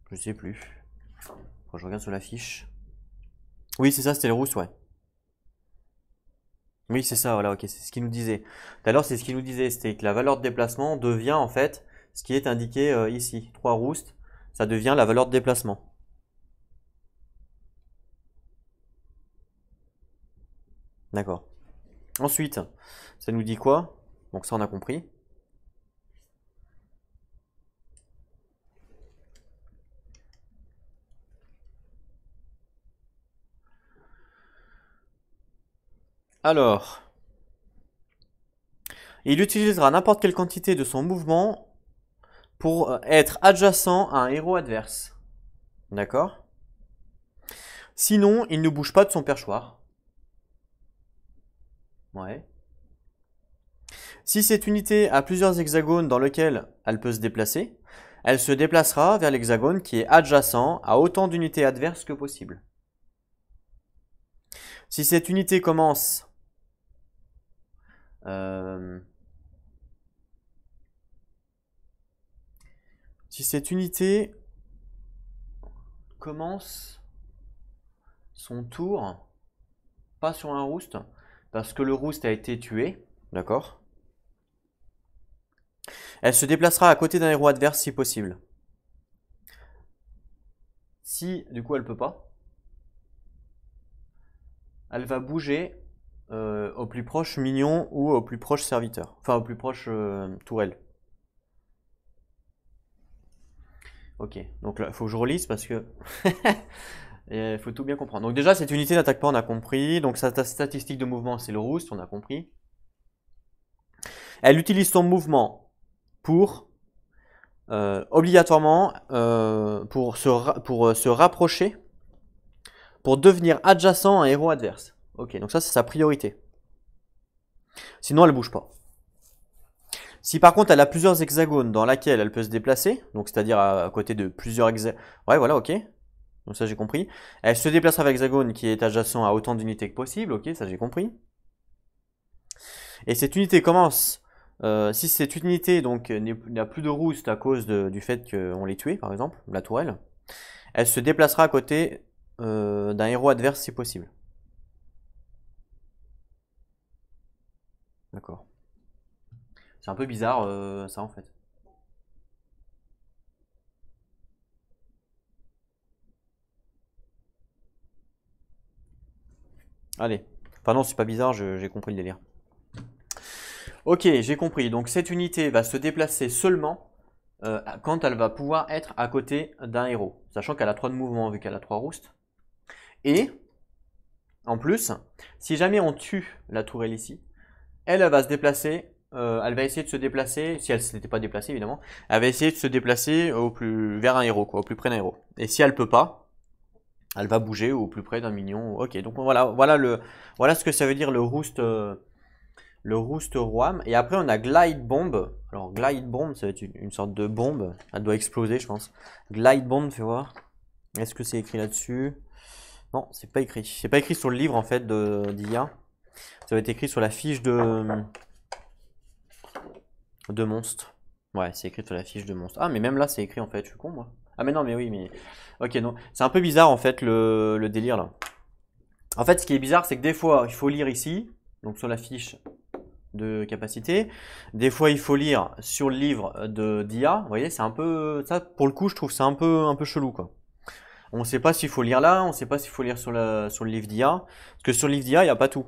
Je sais plus. Quand je regarde sur la fiche. Oui, c'est ça, c'était le rousse, ouais. Oui, c'est ça, voilà, ok, c'est ce qu'il nous disait. Tout à l'heure, c'est ce qu'il nous disait, c'était que la valeur de déplacement devient en fait ce qui est indiqué ici. 3 roustes, ça devient la valeur de déplacement. D'accord. Ensuite, ça nous dit quoi? Donc ça, on a compris. Alors, il utilisera n'importe quelle quantité de son mouvement pour être adjacent à un héros adverse. D'accord? Sinon, il ne bouge pas de son perchoir. Ouais. Si cette unité a plusieurs hexagones dans lesquels elle peut se déplacer, elle se déplacera vers l'hexagone qui est adjacent à autant d'unités adverses que possible. Si cette unité commence si cette unité commence son tour pas sur un roost parce que le roost a été tué, d'accord? Elle se déplacera à côté d'un héros adverse si possible. Si du coup elle peut pas, elle va bouger au plus proche minion ou au plus proche serviteur. Enfin, au plus proche tourelle. Ok, donc là, il faut que je relise parce que il faut tout bien comprendre. Donc déjà, cette unité n'attaque pas, on a compris. Donc sa statistique de mouvement, c'est le roost, on a compris. Elle utilise son mouvement pour obligatoirement pour se rapprocher, pour devenir adjacent à un héros adverse. Ok, donc ça c'est sa priorité. Sinon, elle bouge pas. Si par contre elle a plusieurs hexagones dans lesquels elle peut se déplacer, donc c'est-à-dire à côté de plusieurs hexagones, ouais voilà, ok, donc ça j'ai compris. Elle se déplacera avec l'hexagone qui est adjacent à autant d'unités que possible, ok, ça j'ai compris. Et cette unité commence, si cette unité donc n'a plus de roost à cause du fait qu'on l'ait tué par exemple, la tourelle, elle se déplacera à côté d'un héros adverse si possible. D'accord. C'est un peu bizarre ça en fait. Allez. Enfin non, c'est pas bizarre, j'ai compris le délire. Ok, j'ai compris. Donc cette unité va se déplacer seulement quand elle va pouvoir être à côté d'un héros. Sachant qu'elle a 3 de mouvement vu qu'elle a 3 roustes. Et, en plus, si jamais on tue la tourelle ici, elle va se déplacer, elle va essayer de se déplacer, si elle ne s'était pas déplacée évidemment, elle va essayer de se déplacer vers un héros, quoi, au plus près d'un héros. Et si elle peut pas, elle va bouger au plus près d'un minion. Ok, donc voilà ce que ça veut dire le roost Roam. Et après on a Glide Bomb. Alors Glide Bomb, ça va être une sorte de bombe. Elle doit exploser je pense. Glide Bomb, fais voir. Est-ce que c'est écrit là-dessus? Non, c'est pas écrit. C'est pas écrit sur le livre en fait d'IA. Ça va être écrit sur la fiche de monstre. Ouais, c'est écrit sur la fiche de monstre. Ah, mais même là c'est écrit en fait. Je suis con moi. Ah mais non, mais oui, mais... Ok, non. C'est un peu bizarre en fait le délire là. En fait, ce qui est bizarre, c'est que des fois, il faut lire ici, donc sur la fiche de capacité. Des fois, il faut lire sur le livre d'IA. Vous voyez, c'est un peu... Ça, pour le coup, je trouve c'est un peu chelou, quoi. On ne sait pas s'il faut lire là, on ne sait pas s'il faut lire sur le livre d'IA. Parce que sur le livre d'IA, il n'y a pas tout.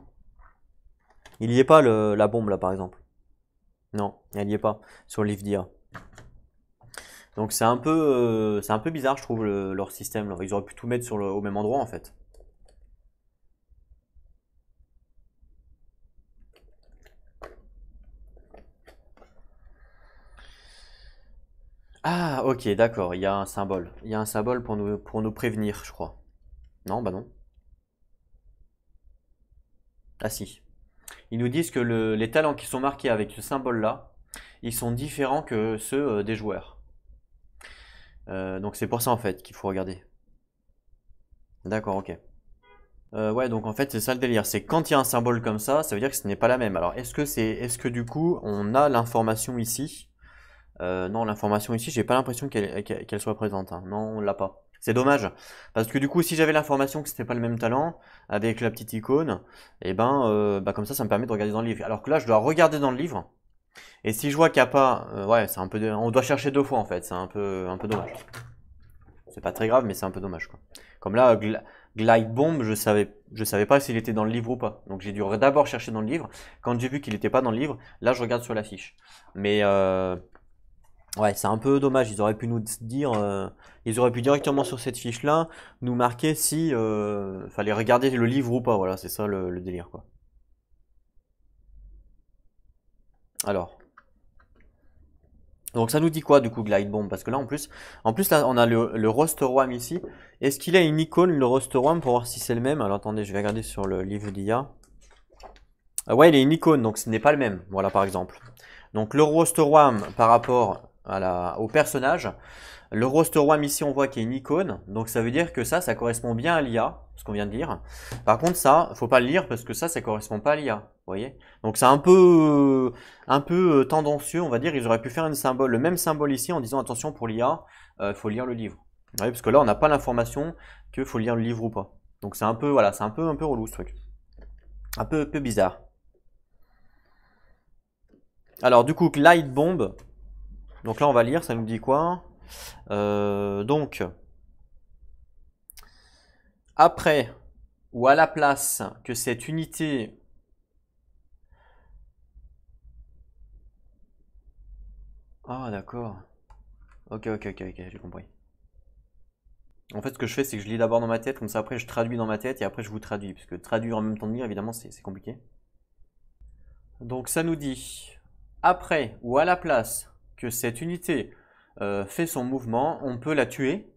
Il n'y est pas la bombe, là, par exemple. Non, elle n'y est pas, sur le livre d'IA. Donc c'est un peu bizarre, je trouve, leur système, là. Ils auraient pu tout mettre au même endroit, en fait. Ah, ok, d'accord, il y a un symbole. Il y a un symbole pour nous prévenir, je crois. Non, bah non. Ah si. Ils nous disent que les talents qui sont marqués avec ce symbole-là, ils sont différents que ceux des joueurs. Donc c'est pour ça en fait qu'il faut regarder. D'accord, ok. Ouais, donc en fait c'est ça le délire, c'est quand il y a un symbole comme ça veut dire que ce n'est pas la même. Alors est-ce que du coup on a l'information ici? Non, l'information ici, j'ai pas l'impression qu'elle soit présente, hein. Non, on l'a pas. C'est dommage, parce que du coup, si j'avais l'information que c'était pas le même talent, avec la petite icône, et ben, bah comme ça me permet de regarder dans le livre. Alors que là, je dois regarder dans le livre, et si je vois qu'il n'y a pas, ouais, c'est un peu, on doit chercher deux fois en fait, c'est un peu dommage. C'est pas très grave, mais c'est un peu dommage, quoi. Comme là, Glide Bomb, je savais pas s'il était dans le livre ou pas. Donc j'ai dû d'abord chercher dans le livre. Quand j'ai vu qu'il n'était pas dans le livre, là, je regarde sur la fiche. Mais ouais, c'est un peu dommage. Ils auraient pu nous dire, ils auraient pu directement sur cette fiche-là nous marquer si fallait regarder le livre ou pas. Voilà, c'est ça le délire, quoi. Alors, donc ça nous dit quoi du coup Glide Bomb? Parce que là en plus là on a le roster WAM ici. Est-ce qu'il a une icône le roster WAM pour voir si c'est le même? Alors attendez, je vais regarder sur le livre d'IA. Ah ouais, il a une icône, donc ce n'est pas le même. Voilà par exemple. Donc le roster WAM par rapport au personnage. Le roster WAM ici, on voit qu'il y a une icône, donc ça veut dire que ça correspond bien à l'IA, ce qu'on vient de lire. Par contre, ça, faut pas le lire parce que ça correspond pas à l'IA, vous voyez. Donc c'est un peu tendancieux, on va dire. Ils auraient pu faire le même symbole ici en disant attention pour l'IA, faut lire le livre. Vous voyez, parce que là, on n'a pas l'information qu'il faut lire le livre ou pas. Donc c'est un peu, voilà, c'est un peu relou ce truc, un peu bizarre. Alors du coup, Glide Bomb. Donc là, on va lire, ça nous dit quoi? Donc, après ou à la place que cette unité ah d'accord. Ok, j'ai compris. En fait, ce que je fais, c'est que je lis d'abord dans ma tête, comme ça après je traduis dans ma tête et après je vous traduis. Parce que traduire en même temps de lire, évidemment, c'est compliqué. Donc ça nous dit, après ou à la place que cette unité fait son mouvement, on peut la tuer.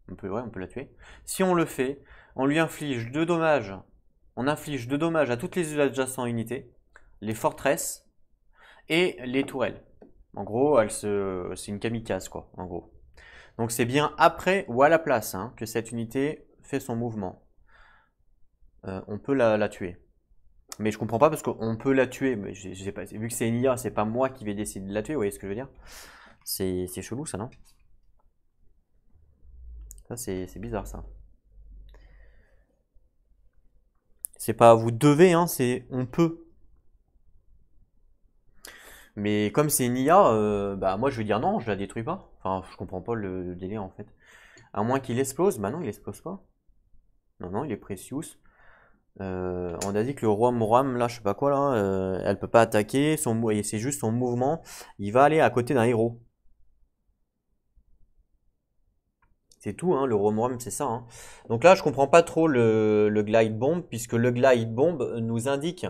On peut la tuer. Si on le fait, on lui inflige 2 dommages. On inflige 2 dommages à toutes les adjacentes unités, les forteresses et les tourelles. En gros, c'est une kamikaze, quoi, en gros. Donc c'est bien après ou à la place hein, que cette unité fait son mouvement. On peut la tuer. Mais je comprends pas parce qu'on peut la tuer. Mais pas, vu que c'est une IA, c'est pas moi qui vais décider de la tuer, vous voyez ce que je veux dire? C'est chelou ça, non? Ça c'est bizarre ça. C'est pas vous devez, hein, c'est on peut. Mais comme c'est une IA, bah moi je vais dire non, je la détruis pas. Enfin, je comprends pas le délire en fait. À moins qu'il explose, bah non, il explose pas. Non, il est Precious. On a dit que le roi Moram, là, je sais pas quoi, là, elle peut pas attaquer, c'est juste son mouvement. Il va aller à côté d'un héros. C'est tout, hein, le roi Moram, c'est ça, hein. Donc là, je comprends pas trop le glide bomb, puisque le glide bomb nous indique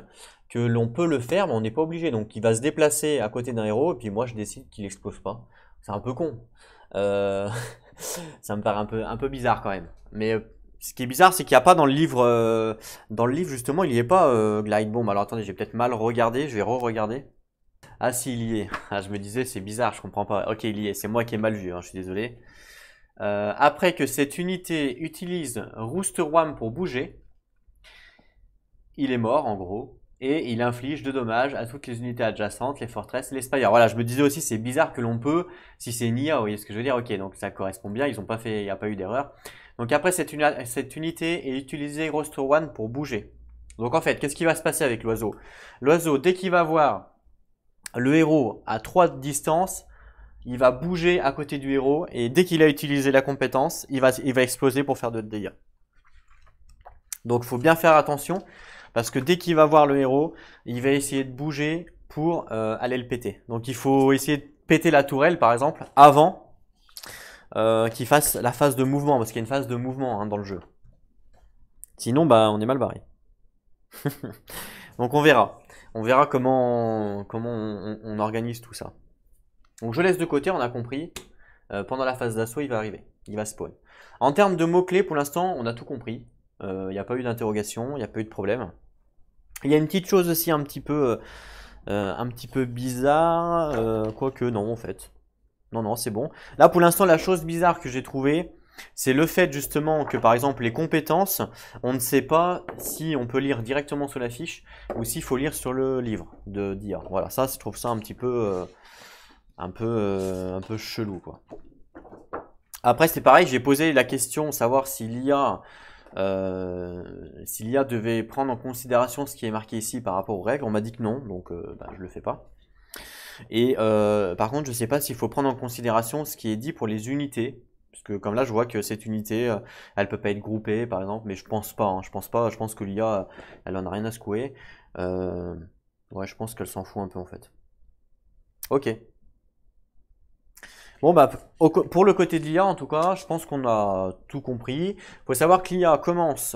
que l'on peut le faire, mais on n'est pas obligé. Donc il va se déplacer à côté d'un héros, et puis moi je décide qu'il explose pas. C'est un peu con. Euh, ça me paraît un peu bizarre quand même. Mais ce qui est bizarre, c'est qu'il n'y a pas dans le livre justement, il n'y est pas Glide Bomb. Alors attendez, j'ai peut-être mal regardé, je vais re-regarder. Ah si, il y est. Ah, je me disais, c'est bizarre, je comprends pas. Ok, il y est, c'est moi qui ai mal vu, hein, je suis désolé. Après que cette unité utilise Roosterwam pour bouger, il est mort en gros. Et il inflige de dommages à toutes les unités adjacentes, les fortresses et les spires. Voilà, je me disais aussi, c'est bizarre que l'on peut, si c'est une IA, vous voyez ce que je veux dire? Ok, donc ça correspond bien, ils ont pas fait, il n'y a pas eu d'erreur. Donc après, cette unité est utilisée Roster One pour bouger. Donc en fait, qu'est-ce qui va se passer avec l'oiseau? L'oiseau, dès qu'il va voir le héros à 3 de distance, il va bouger à côté du héros et dès qu'il a utilisé la compétence, il va exploser pour faire de dégâts. Donc il faut bien faire attention parce que dès qu'il va voir le héros, il va essayer de bouger pour aller le péter. Donc il faut essayer de péter la tourelle par exemple avant qu'il fasse la phase de mouvement parce qu'il y a une phase de mouvement hein, dans le jeu. Sinon bah on est mal barré. Donc on verra. On verra comment on organise tout ça. Donc je laisse de côté, on a compris. Pendant la phase d'assaut, il va arriver. Il va spawn. En termes de mots-clés, pour l'instant, on a tout compris. Il n'y a pas eu d'interrogation, il n'y a pas eu de problème. Il y a une petite chose aussi un petit peu bizarre, quoique non en fait. Non, non, c'est bon. Là, pour l'instant, la chose bizarre que j'ai trouvée, c'est le fait justement que, par exemple, les compétences, on ne sait pas si on peut lire directement sur la fiche ou s'il faut lire sur le livre de d'IA. Voilà, ça, je trouve ça un peu chelou, quoi. Après, c'est pareil, j'ai posé la question, savoir si l'IA devait prendre en considération ce qui est marqué ici par rapport aux règles. On m'a dit que non, donc bah, je le fais pas. Et par contre, je ne sais pas s'il faut prendre en considération ce qui est dit pour les unités. Parce que comme là, je vois que cette unité, elle peut pas être groupée, par exemple, mais je pense pas, hein, je pense pas, je pense que l'IA, elle en a rien à secouer. Euh, ouais, je pense qu'elle s'en fout un peu en fait. Ok. Bon bah pour le côté de l'IA en tout cas, je pense qu'on a tout compris. Il faut savoir que l'IA commence,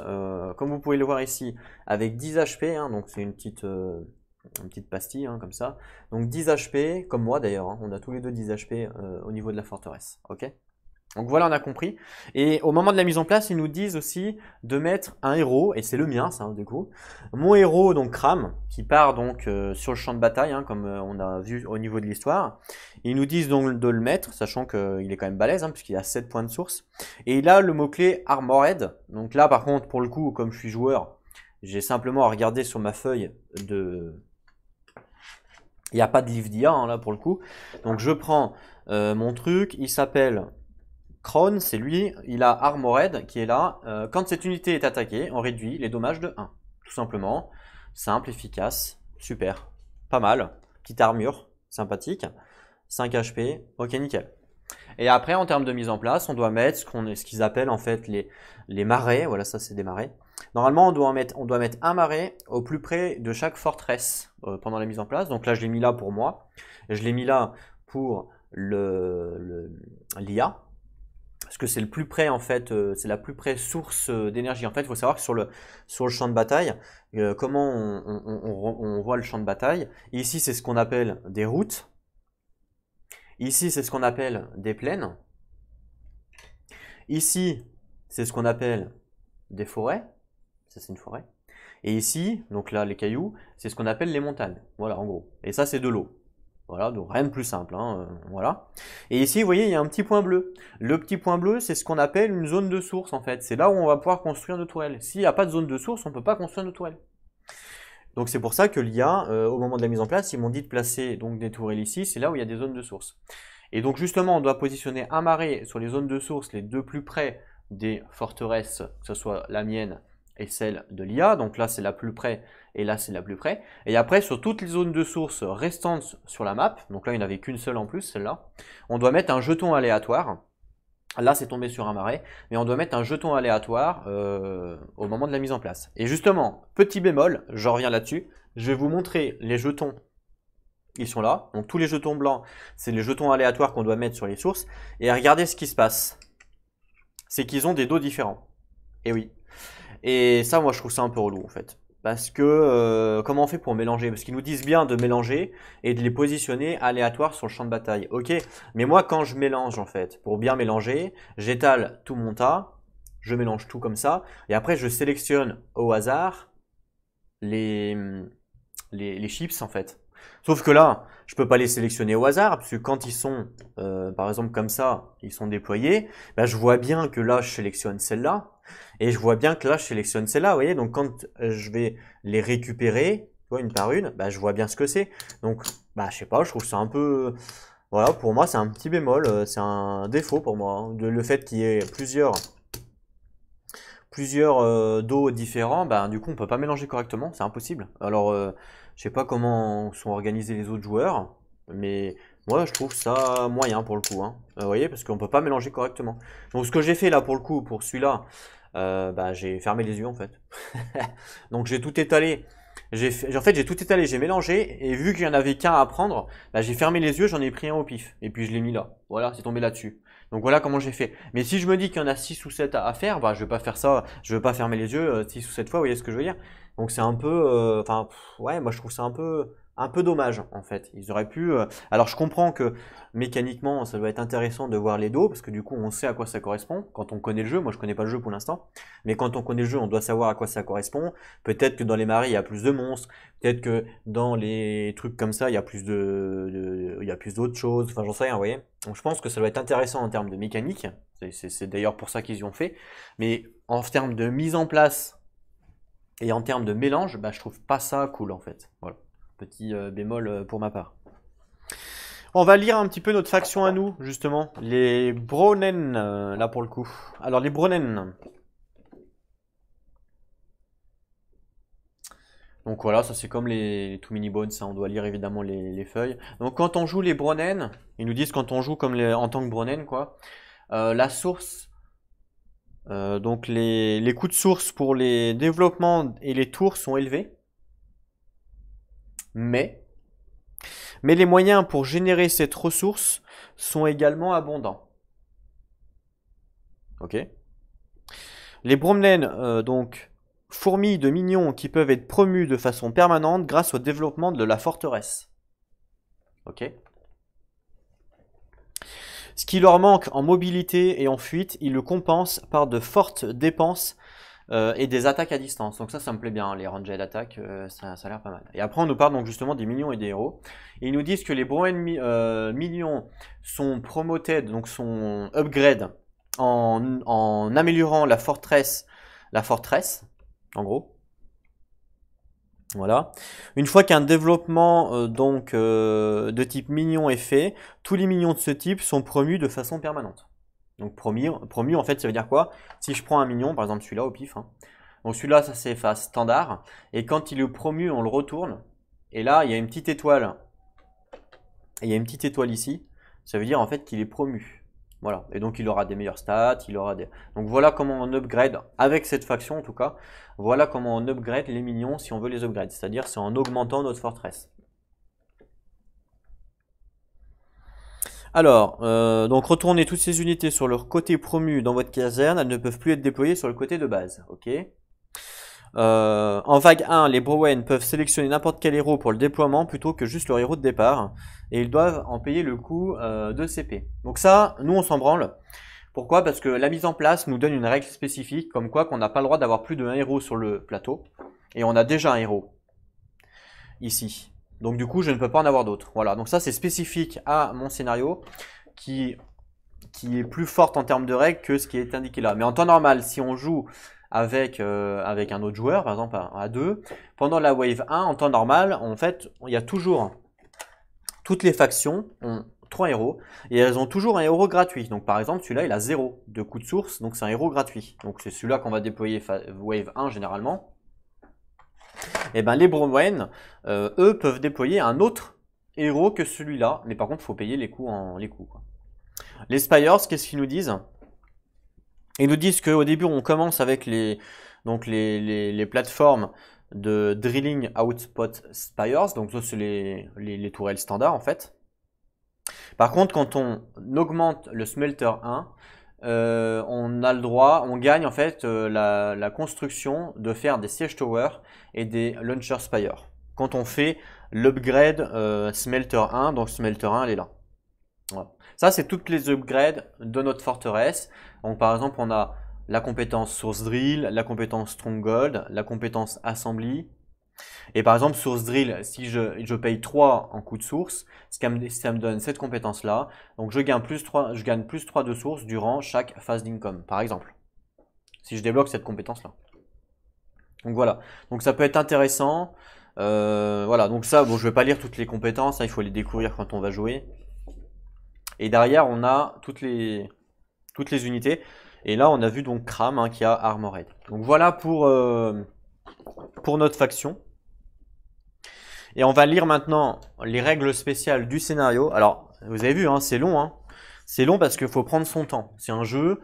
comme vous pouvez le voir ici, avec 10 HP, hein, donc c'est une petite pastille hein, comme ça. Donc 10 HP, comme moi d'ailleurs, hein, on a tous les deux 10 HP au niveau de la forteresse. Ok. Donc voilà, on a compris. Et au moment de la mise en place, ils nous disent aussi de mettre un héros, et c'est le mien, ça, du coup. Mon héros, donc Kram, qui part donc sur le champ de bataille, hein, comme on a vu au niveau de l'histoire. Ils nous disent donc de le mettre, sachant qu'il est quand même balèze, hein, puisqu'il a 7 points de source. Et il a le mot-clé Armored. Donc là, par contre, pour le coup, comme je suis joueur, j'ai simplement à regarder sur ma feuille de... Il n'y a pas de livre d'IA, hein, là, pour le coup. Donc je prends mon truc, il s'appelle... Kron, c'est lui, il a Armored qui est là. Quand cette unité est attaquée, on réduit les dommages de 1. Tout simplement. Simple, efficace, super. Pas mal. Petite armure, sympathique. 5 HP, ok nickel. Et après, en termes de mise en place, on doit mettre ce qu'ils appellent en fait les marais. Voilà, ça c'est des marais. Normalement, on doit mettre un marais au plus près de chaque forteresse pendant la mise en place. Donc là, je l'ai mis là pour moi. Je l'ai mis là pour l'IA. Parce que c'est le plus près en fait, c'est la plus près source d'énergie. En fait, il faut savoir que sur le champ de bataille, comment on voit le champ de bataille. Ici, c'est ce qu'on appelle des routes. Ici, c'est ce qu'on appelle des plaines. Ici, c'est ce qu'on appelle des forêts. Ça, c'est une forêt. Et ici, donc là, les cailloux, c'est ce qu'on appelle les montagnes. Voilà, en gros. Et ça, c'est de l'eau. Voilà, donc rien de plus simple, hein, voilà. Et ici, vous voyez, il y a un petit point bleu. Le petit point bleu, c'est ce qu'on appelle une zone de source, en fait. C'est là où on va pouvoir construire nos tourelles. S'il n'y a pas de zone de source, on ne peut pas construire nos tourelles. Donc c'est pour ça que l'IA, au moment de la mise en place, ils m'ont dit de placer donc des tourelles ici, c'est là où il y a des zones de source. Et donc justement, on doit positionner un marais sur les zones de source, les deux plus près des forteresses, que ce soit la mienne et celle de l'IA. Donc là, c'est la plus près et là, c'est la plus près. Et après, sur toutes les zones de source restantes sur la map, donc là, il n'y en avait qu'une seule en plus, celle-là, on doit mettre un jeton aléatoire. Là, c'est tombé sur un marais, mais on doit mettre un jeton aléatoire au moment de la mise en place. Et justement, petit bémol, j'en reviens là-dessus, je vais vous montrer les jetons. Ils sont là, donc tous les jetons blancs, c'est les jetons aléatoires qu'on doit mettre sur les sources. Et regardez ce qui se passe. C'est qu'ils ont des dos différents. Et oui. Et ça, moi, je trouve ça un peu relou, en fait. Parce que, comment on fait pour mélanger? Parce qu'ils nous disent bien de mélanger et de les positionner aléatoires sur le champ de bataille. Ok, mais moi, quand je mélange, en fait, pour bien mélanger, j'étale tout mon tas, je mélange tout comme ça, et après, je sélectionne au hasard les, les chips, en fait. Sauf que là, je peux pas les sélectionner au hasard, parce que quand ils sont, par exemple comme ça, ils sont déployés, bah, je vois bien que là, je sélectionne celle-là, et je vois bien que là, je sélectionne celle-là, vous voyez. Donc quand je vais les récupérer, tu vois, une par une, bah, je vois bien ce que c'est. Donc, bah, je sais pas, je trouve ça un peu, voilà, pour moi, c'est un petit bémol, c'est un défaut pour moi, hein, le fait qu'il y ait plusieurs dos différents, bah, du coup, on peut pas mélanger correctement, c'est impossible. Alors, je sais pas comment sont organisés les autres joueurs, mais moi, je trouve ça moyen pour le coup, hein. Vous voyez, parce qu'on peut pas mélanger correctement. Donc, ce que j'ai fait là pour le coup, pour celui-là, bah, j'ai fermé les yeux en fait. Donc, j'ai tout étalé. En fait, j'ai tout étalé, j'ai mélangé, et vu qu'il y en avait qu'un à prendre, bah, j'ai fermé les yeux, j'en ai pris un au pif, et puis je l'ai mis là. Voilà, c'est tombé là-dessus. Donc voilà comment j'ai fait. Mais si je me dis qu'il y en a 6 ou 7 à faire, bah, je vais pas faire ça, je vais pas fermer les yeux 6 ou 7 fois, vous voyez ce que je veux dire? Donc c'est un peu, enfin, ouais, moi je trouve ça un peu un peu dommage en fait. Ils auraient pu. Alors je comprends que mécaniquement ça doit être intéressant de voir les dos parce que du coup on sait à quoi ça correspond quand on connaît le jeu. Moi je connais pas le jeu pour l'instant, mais quand on connaît le jeu on doit savoir à quoi ça correspond. Peut-être que dans les marées il y a plus de monstres, peut-être que dans les trucs comme ça il y a plus il y a plus d'autres choses. Enfin j'en sais rien, vous voyez. Donc je pense que ça doit être intéressant en termes de mécanique. C'est d'ailleurs pour ça qu'ils y ont fait. Mais en termes de mise en place et en termes de mélange, bah, je trouve pas ça cool en fait. Voilà. Petit bémol pour ma part. On va lire un petit peu notre faction à nous, justement. Les Bronen, là pour le coup. Alors les Bronen. Donc voilà, ça c'est comme les Too Many Bones, hein, on doit lire évidemment les feuilles. Donc quand on joue les Bronen, ils nous disent quand on joue comme en tant que Bronen, quoi. La source, donc les coûts de source pour les développements et les tours sont élevés. Mais les moyens pour générer cette ressource sont également abondants. Ok. Les Bromelaines, donc, fourmillent de minions qui peuvent être promus de façon permanente grâce au développement de la forteresse. Ok. Ce qui leur manque en mobilité et en fuite, ils le compensent par de fortes dépenses et des attaques à distance. Donc ça me plaît bien, les ranged attaques, ça a l'air pas mal. Et après, on nous parle donc justement des minions et des héros. Et ils nous disent que les Broen minions sont promoted, donc sont upgrade en améliorant la forteresse, en gros. Voilà. Une fois qu'un développement de type minion est fait, tous les minions de ce type sont promus de façon permanente. Donc promu en fait ça veut dire quoi? Si je prends un minion, par exemple celui-là au pif, hein. Donc celui-là ça c'est phase standard, et quand il est promu on le retourne, et là il y a une petite étoile, et il y a une petite étoile ici, ça veut dire en fait qu'il est promu. Voilà, et donc il aura des meilleures stats, il aura des... Donc voilà comment on upgrade, avec cette faction en tout cas, voilà comment on upgrade les minions si on veut les upgrade, c'est-à-dire c'est en augmentant notre forteresse. Alors, donc retournez toutes ces unités sur leur côté promu dans votre caserne, elles ne peuvent plus être déployées sur le côté de base, ok. En vague 1, les Browen peuvent sélectionner n'importe quel héros pour le déploiement plutôt que juste leur héros de départ, et ils doivent en payer le coût de CP. Donc ça, nous on s'en branle. Pourquoi? Parce que la mise en place nous donne une règle spécifique, comme quoi qu'on n'a pas le droit d'avoir plus d'un héros sur le plateau, et on a déjà un héros ici. Donc du coup, je ne peux pas en avoir d'autres. Voilà, donc ça c'est spécifique à mon scénario qui est plus forte en termes de règles que ce qui est indiqué là. Mais en temps normal, si on joue avec un autre joueur, par exemple à 2, pendant la wave 1, en temps normal, en fait, il y a toujours toutes les factions ont 3 héros et elles ont toujours un héros gratuit. Donc par exemple, celui-là, il a 0 de coup de source, donc c'est un héros gratuit. Donc c'est celui-là qu'on va déployer wave 1 généralement. Et ben les Browen, eux, peuvent déployer un autre héros que celui-là, mais par contre, il faut payer les coûts quoi. Les Spires, qu'est-ce qu'ils nous disent? Ils nous disent qu'au début, on commence avec les plateformes de Drilling Output Spires, donc ça c'est les tourelles standards en fait. Par contre, quand on augmente le Smelter 1, on a le droit, on gagne en fait la construction de faire des Siege Towers et des Launcher Spire. Quand on fait l'upgrade Smelter 1, donc Smelter 1 elle est là. Voilà. Ça c'est toutes les upgrades de notre forteresse. Donc par exemple on a la compétence Source Drill, la compétence Stronghold, la compétence Assembly. Et par exemple, Source Drill, si je paye 3 en coût de source, ça me donne cette compétence-là. Donc je gagne plus 3 de source durant chaque phase d'income, par exemple. Si je débloque cette compétence-là. Donc voilà. Donc ça peut être intéressant. Voilà, donc ça, bon, je vais pas lire toutes les compétences, hein, il faut les découvrir quand on va jouer. Et derrière, on a toutes les unités. Et là, on a vu donc Kram hein, qui a Armored. Donc voilà pour notre faction. Et on va lire maintenant les règles spéciales du scénario. Alors, vous avez vu, hein, c'est long. Hein. C'est long parce qu'il faut prendre son temps. C'est un jeu.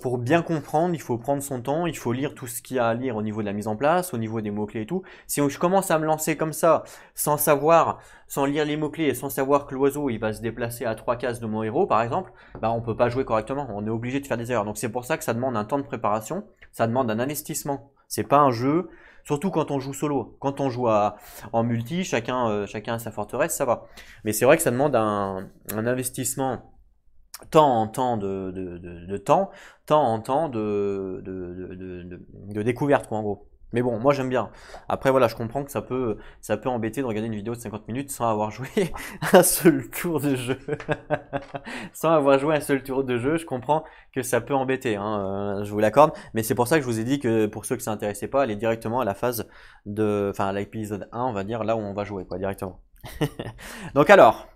Pour bien comprendre, il faut prendre son temps, il faut lire tout ce qu'il y a à lire au niveau de la mise en place, au niveau des mots-clés et tout. Si je commence à me lancer comme ça, sans savoir, sans lire les mots-clés et sans savoir que l'oiseau il va se déplacer à 3 cases de mon héros, par exemple, bah on peut pas jouer correctement, on est obligé de faire des erreurs. Donc c'est pour ça que ça demande un temps de préparation, ça demande un investissement. C'est pas un jeu, surtout quand on joue solo. Quand on joue en multi, chacun a sa forteresse, ça va. Mais c'est vrai que ça demande un investissement temps en temps temps en temps de découverte, quoi, en gros. Mais bon, moi j'aime bien. Après, voilà, je comprends que ça peut embêter de regarder une vidéo de 50 minutes sans avoir joué un seul tour de jeu. Sans avoir joué un seul tour de jeu, je comprends que ça peut embêter, hein, je vous l'accorde. Mais c'est pour ça que je vous ai dit que pour ceux qui ne s'intéressaient pas, aller directement à la phase enfin à l'épisode 1, on va dire, là où on va jouer, quoi, directement. Donc alors,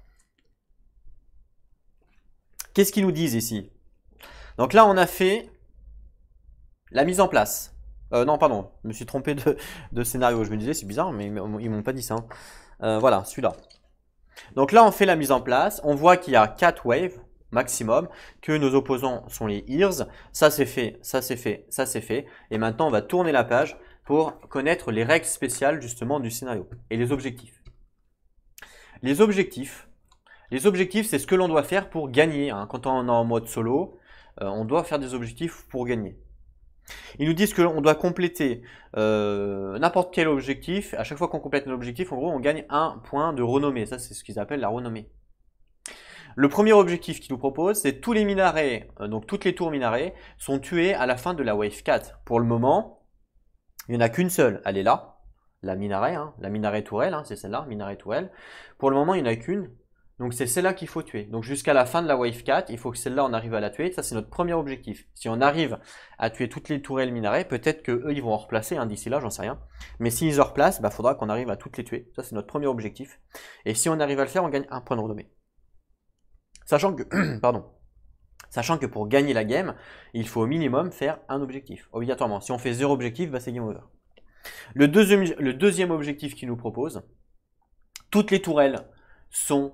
qu'est-ce qu'ils nous disent ici? Donc là, on a fait la mise en place. Non, pardon, je me suis trompé de scénario. Je me disais, c'est bizarre, mais ils m'ont pas dit ça. Voilà, celui-là. Donc là, on fait la mise en place. On voit qu'il y a 4 waves maximum, que nos opposants sont les ears. Ça, c'est fait, ça, c'est fait, ça, c'est fait. Et maintenant, on va tourner la page pour connaître les règles spéciales, justement, du scénario et les objectifs. Les objectifs, c'est ce que l'on doit faire pour gagner, hein. Quand on est en mode solo, on doit faire des objectifs pour gagner. Ils nous disent qu'on doit compléter n'importe quel objectif. À chaque fois qu'on complète un objectif, en gros, on gagne un point de renommée. Ça, c'est ce qu'ils appellent la renommée. Le premier objectif qu'ils nous proposent, c'est tous les minarets, donc toutes les tours minarets, sont tués à la fin de la wave 4. Pour le moment, il n'y en a qu'une seule. Elle est là, la minaret, hein, la minaret tourelle, hein, c'est celle-là, minaret tourelle. Pour le moment, il n'y en a qu'une. Donc c'est celle-là qu'il faut tuer. Donc jusqu'à la fin de la wave 4, il faut que celle-là on arrive à la tuer. Ça c'est notre premier objectif. Si on arrive à tuer toutes les tourelles minarets, peut-être que eux ils vont en replacer, hein, d'ici là, j'en sais rien. Mais s'ils en replacent, bah faudra qu'on arrive à toutes les tuer. Ça c'est notre premier objectif. Et si on arrive à le faire, on gagne un point de renommée. Sachant que, pardon, sachant que pour gagner la game, il faut au minimum faire un objectif, obligatoirement. Si on fait 0 objectif, bah c'est game over. Le deuxième objectif qu'il nous propose, toutes les tourelles sont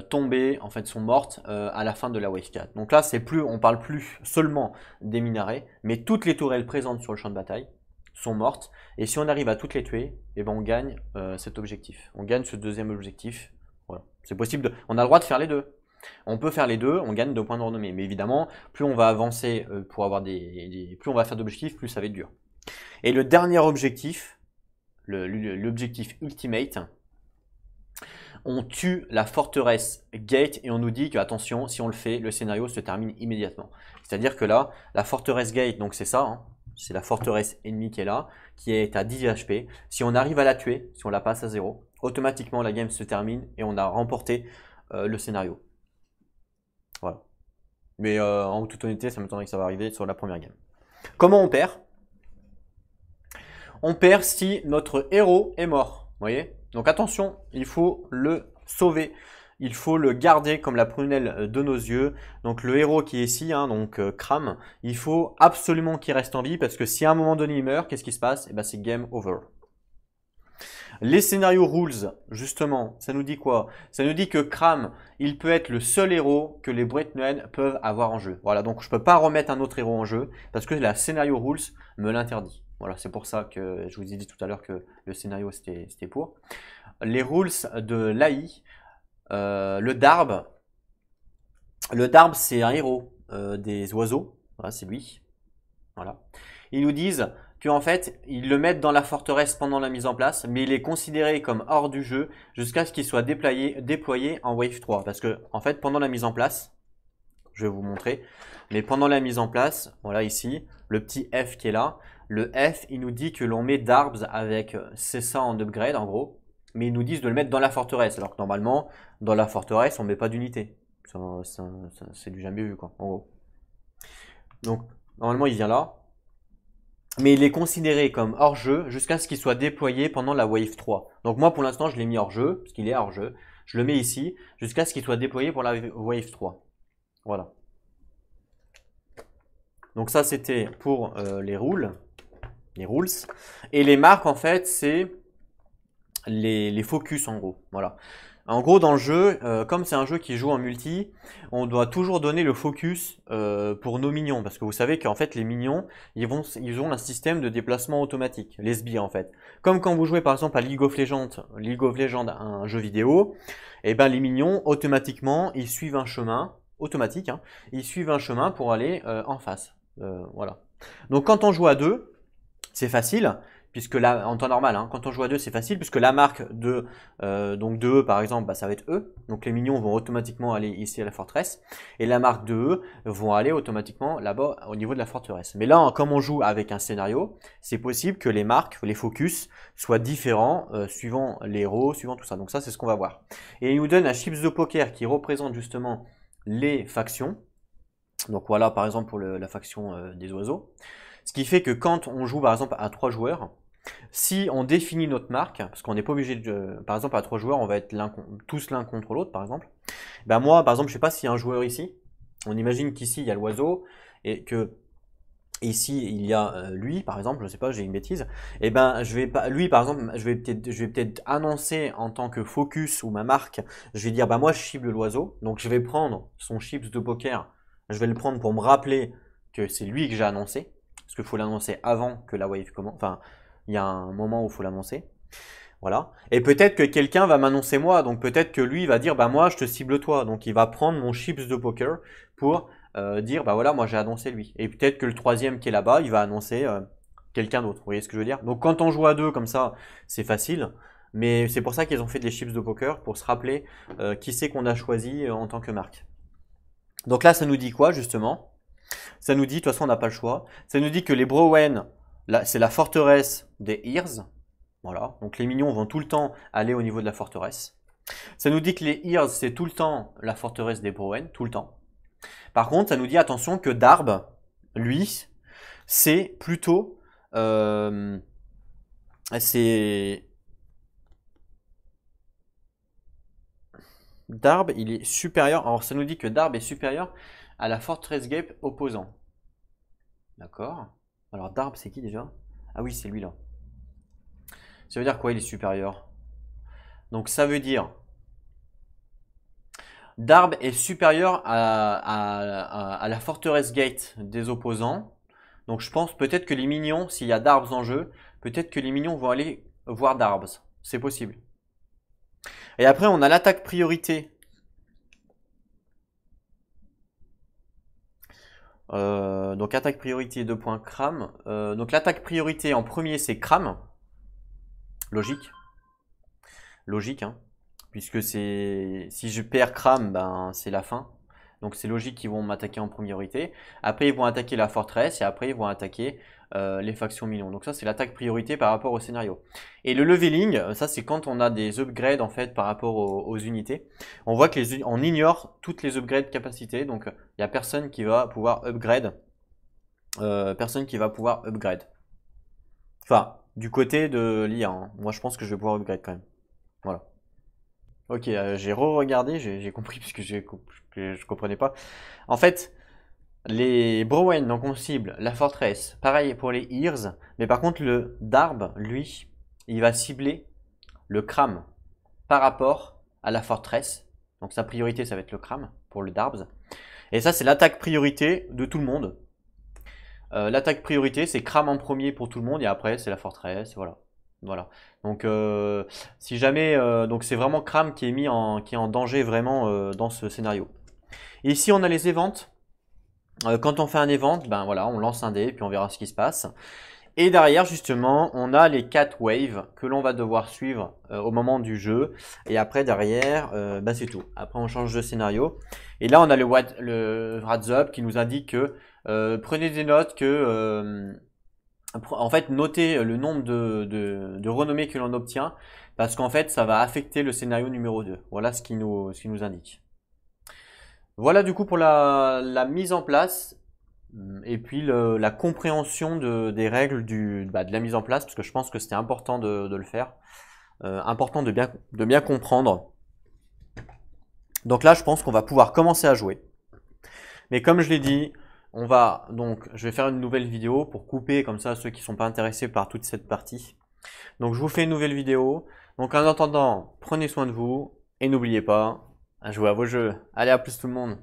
tombées, en fait sont mortes à la fin de la wave 4. Donc là, on parle plus seulement des minarets, mais toutes les tourelles présentes sur le champ de bataille sont mortes. Et si on arrive à toutes les tuer, eh ben on gagne cet objectif. On gagne ce deuxième objectif. Voilà. C'est possible, on a le droit de faire les deux. On peut faire les deux, on gagne 2 points de renommée. Mais évidemment, plus on va avancer pour avoir plus on va faire d'objectifs, plus ça va être dur. Et le dernier objectif, l'objectif ultimate, on tue la forteresse Gate et on nous dit que, attention, si on le fait, le scénario se termine immédiatement. C'est-à-dire que là, la forteresse Gate, donc c'est ça, hein, c'est la forteresse ennemie qui est là, qui est à 10 HP. Si on arrive à la tuer, si on la passe à 0, automatiquement la game se termine et on a remporté le scénario. Voilà. Mais en toute honnêteté, ça m'étonnerait que ça va arriver sur la première game. Comment on perd? On perd si notre héros est mort. Vous voyez? Donc attention, il faut le sauver. Il faut le garder comme la prunelle de nos yeux. Donc le héros qui est ici, hein, donc Cram, il faut absolument qu'il reste en vie parce que si à un moment donné il meurt, qu'est-ce qui se passe? Eh ben, c'est game over. Les scénarios rules, justement, ça nous dit quoi? Ça nous dit que Cram, il peut être le seul héros que les Brethren peuvent avoir en jeu. Voilà, donc je ne peux pas remettre un autre héros en jeu parce que la scénario rules me l'interdit. Voilà, c'est pour ça que je vous ai dit tout à l'heure que le scénario c'était pour. Les rules de l'AI, le Darb c'est un héros des oiseaux, voilà, c'est lui. Voilà. Ils nous disent qu'en fait, ils le mettent dans la forteresse pendant la mise en place, mais il est considéré comme hors du jeu jusqu'à ce qu'il soit déployé en Wave 3. Parce que, en fait, pendant la mise en place, je vais vous montrer, mais pendant la mise en place, voilà ici, le petit F qui est là, le F, il nous dit que l'on met Darbs avec c'est ça en upgrade, en gros, mais ils nous disent de le mettre dans la forteresse, alors que normalement, dans la forteresse, on ne met pas d'unité. C'est du jamais vu, quoi, en gros. Donc, normalement, il vient là. Mais il est considéré comme hors-jeu jusqu'à ce qu'il soit déployé pendant la Wave 3. Donc moi, pour l'instant, je l'ai mis hors-jeu, parce qu'il est hors-jeu. Je le mets ici, jusqu'à ce qu'il soit déployé pour la Wave 3. Voilà. Donc ça, c'était pour les rules. Et les marques, en fait, c'est les focus, en gros. Voilà. En gros, dans le jeu, comme c'est un jeu qui joue en multi, on doit toujours donner le focus pour nos minions. Parce que vous savez qu'en fait, les minions, ils ont un système de déplacement automatique, les sbires en fait. Comme quand vous jouez par exemple à League of Legends, un jeu vidéo, et ben les minions, automatiquement, ils suivent un chemin, automatique, hein, ils suivent un chemin pour aller en face. Voilà. Donc quand on joue à deux, c'est facile, puisque là, en temps normal, hein, quand on joue à deux, c'est facile, puisque la marque donc de E, par exemple, bah, ça va être E. Donc les minions vont automatiquement aller ici à la forteresse, et la marque de E vont aller automatiquement là-bas au niveau de la forteresse. Mais là, comme on joue avec un scénario, c'est possible que les marques, les focus, soient différents suivant les héros, suivant tout ça. Donc ça, c'est ce qu'on va voir. Et il nous donne un chips de poker qui représente justement les factions. Donc voilà, par exemple, pour la faction des oiseaux. Ce qui fait que quand on joue par exemple à 3 joueurs, si on définit notre marque, parce qu'on n'est pas obligé de... Par exemple à 3 joueurs, on va être tous l'un contre l'autre par exemple. Ben moi par exemple, je sais pas s'il y a un joueur ici, on imagine qu'ici il y a l'oiseau, et que ici il y a lui par exemple, je sais pas, j'ai une bêtise, et ben je vais pas, lui par exemple, je vais peut-être annoncer en tant que focus ou ma marque, je vais dire bah moi je cible l'oiseau, donc je vais prendre son chips de poker, je vais le prendre pour me rappeler que c'est lui que j'ai annoncé. Parce qu'il faut l'annoncer avant que la wave commence. Enfin, il y a un moment où il faut l'annoncer. Voilà. Et peut-être que quelqu'un va m'annoncer moi. Donc peut-être que lui va dire, bah moi je te cible toi. Donc il va prendre mon chips de poker pour dire, bah voilà, moi j'ai annoncé lui. Et peut-être que le troisième qui est là-bas, il va annoncer quelqu'un d'autre. Vous voyez ce que je veux dire? Donc quand on joue à deux comme ça, c'est facile. Mais c'est pour ça qu'ils ont fait des chips de poker, pour se rappeler qui c'est qu'on a choisi en tant que marque. Donc là, ça nous dit quoi justement? Ça nous dit, de toute façon, on n'a pas le choix. Ça nous dit que les Browen, c'est la forteresse des Ears. Voilà. Donc les minions vont tout le temps aller au niveau de la forteresse. Ça nous dit que les Ears, c'est tout le temps la forteresse des Browen, tout le temps. Par contre, ça nous dit, attention, que Darb, lui, c'est plutôt... c'est... Darb, il est supérieur... Alors, ça nous dit que Darb est supérieur à la forteresse Gate opposant. D'accord. Alors Darb, c'est qui déjà? Ah oui, c'est lui là. Ça veut dire quoi, il est supérieur? Donc ça veut dire Darb est supérieur à la forteresse Gate des opposants. Donc je pense peut-être que les minions, s'il y a Darbs en jeu, peut-être que les minions vont aller voir Darbs. C'est possible. Et après, on a l'attaque priorité. Donc attaque priorité 2 points Cram. Donc l'attaque priorité en premier, c'est Cram. Logique. Logique, hein. Puisque c'est si je perds Cram, ben c'est la fin. Donc c'est logique qu'ils vont m'attaquer en priorité. Après ils vont attaquer la forteresse et après ils vont attaquer les factions minions. Donc ça c'est l'attaque priorité par rapport au scénario. Et le leveling, ça c'est quand on a des upgrades en fait par rapport aux unités. On voit que on ignore toutes les upgrades capacités. Donc il n'y a personne qui va pouvoir upgrade. Enfin, du côté de l'IA, hein. Moi je pense que je vais pouvoir upgrade quand même. Voilà. Ok, j'ai re-regardé, j'ai compris puisque je comprenais pas. En fait, les Browen, donc on cible la forteresse, pareil pour les Ears, mais par contre le Darb, lui, il va cibler le Cram par rapport à la forteresse. Donc sa priorité, ça va être le Cram pour le Darbs. Et ça, c'est l'attaque priorité de tout le monde. L'attaque priorité, c'est Cram en premier pour tout le monde et après, c'est la forteresse, voilà. Voilà. Donc, si jamais, donc c'est vraiment Cram qui est qui est en danger vraiment dans ce scénario. Et ici, on a les events. Quand on fait un event, ben voilà, on lance un dé, puis on verra ce qui se passe. Et derrière, justement, on a les 4 waves que l'on va devoir suivre au moment du jeu. Et après, derrière, ben c'est tout. Après, on change de scénario. Et là, on a le Heads Up qui nous indique que prenez des notes que en fait, notez le nombre de renommées que l'on obtient, parce qu'en fait, ça va affecter le scénario numéro 2. Voilà ce qui nous indique. Voilà du coup pour la mise en place, et puis la compréhension des règles de la mise en place, parce que je pense que c'était important de le faire. Important de bien comprendre. Donc là, je pense qu'on va pouvoir commencer à jouer. Mais comme je l'ai dit, je vais faire une nouvelle vidéo pour couper comme ça ceux qui ne sont pas intéressés par toute cette partie. Donc je vous fais une nouvelle vidéo. Donc en attendant, prenez soin de vous Et n'oubliez pas, à jouer à vos jeux. Allez, à plus tout le monde.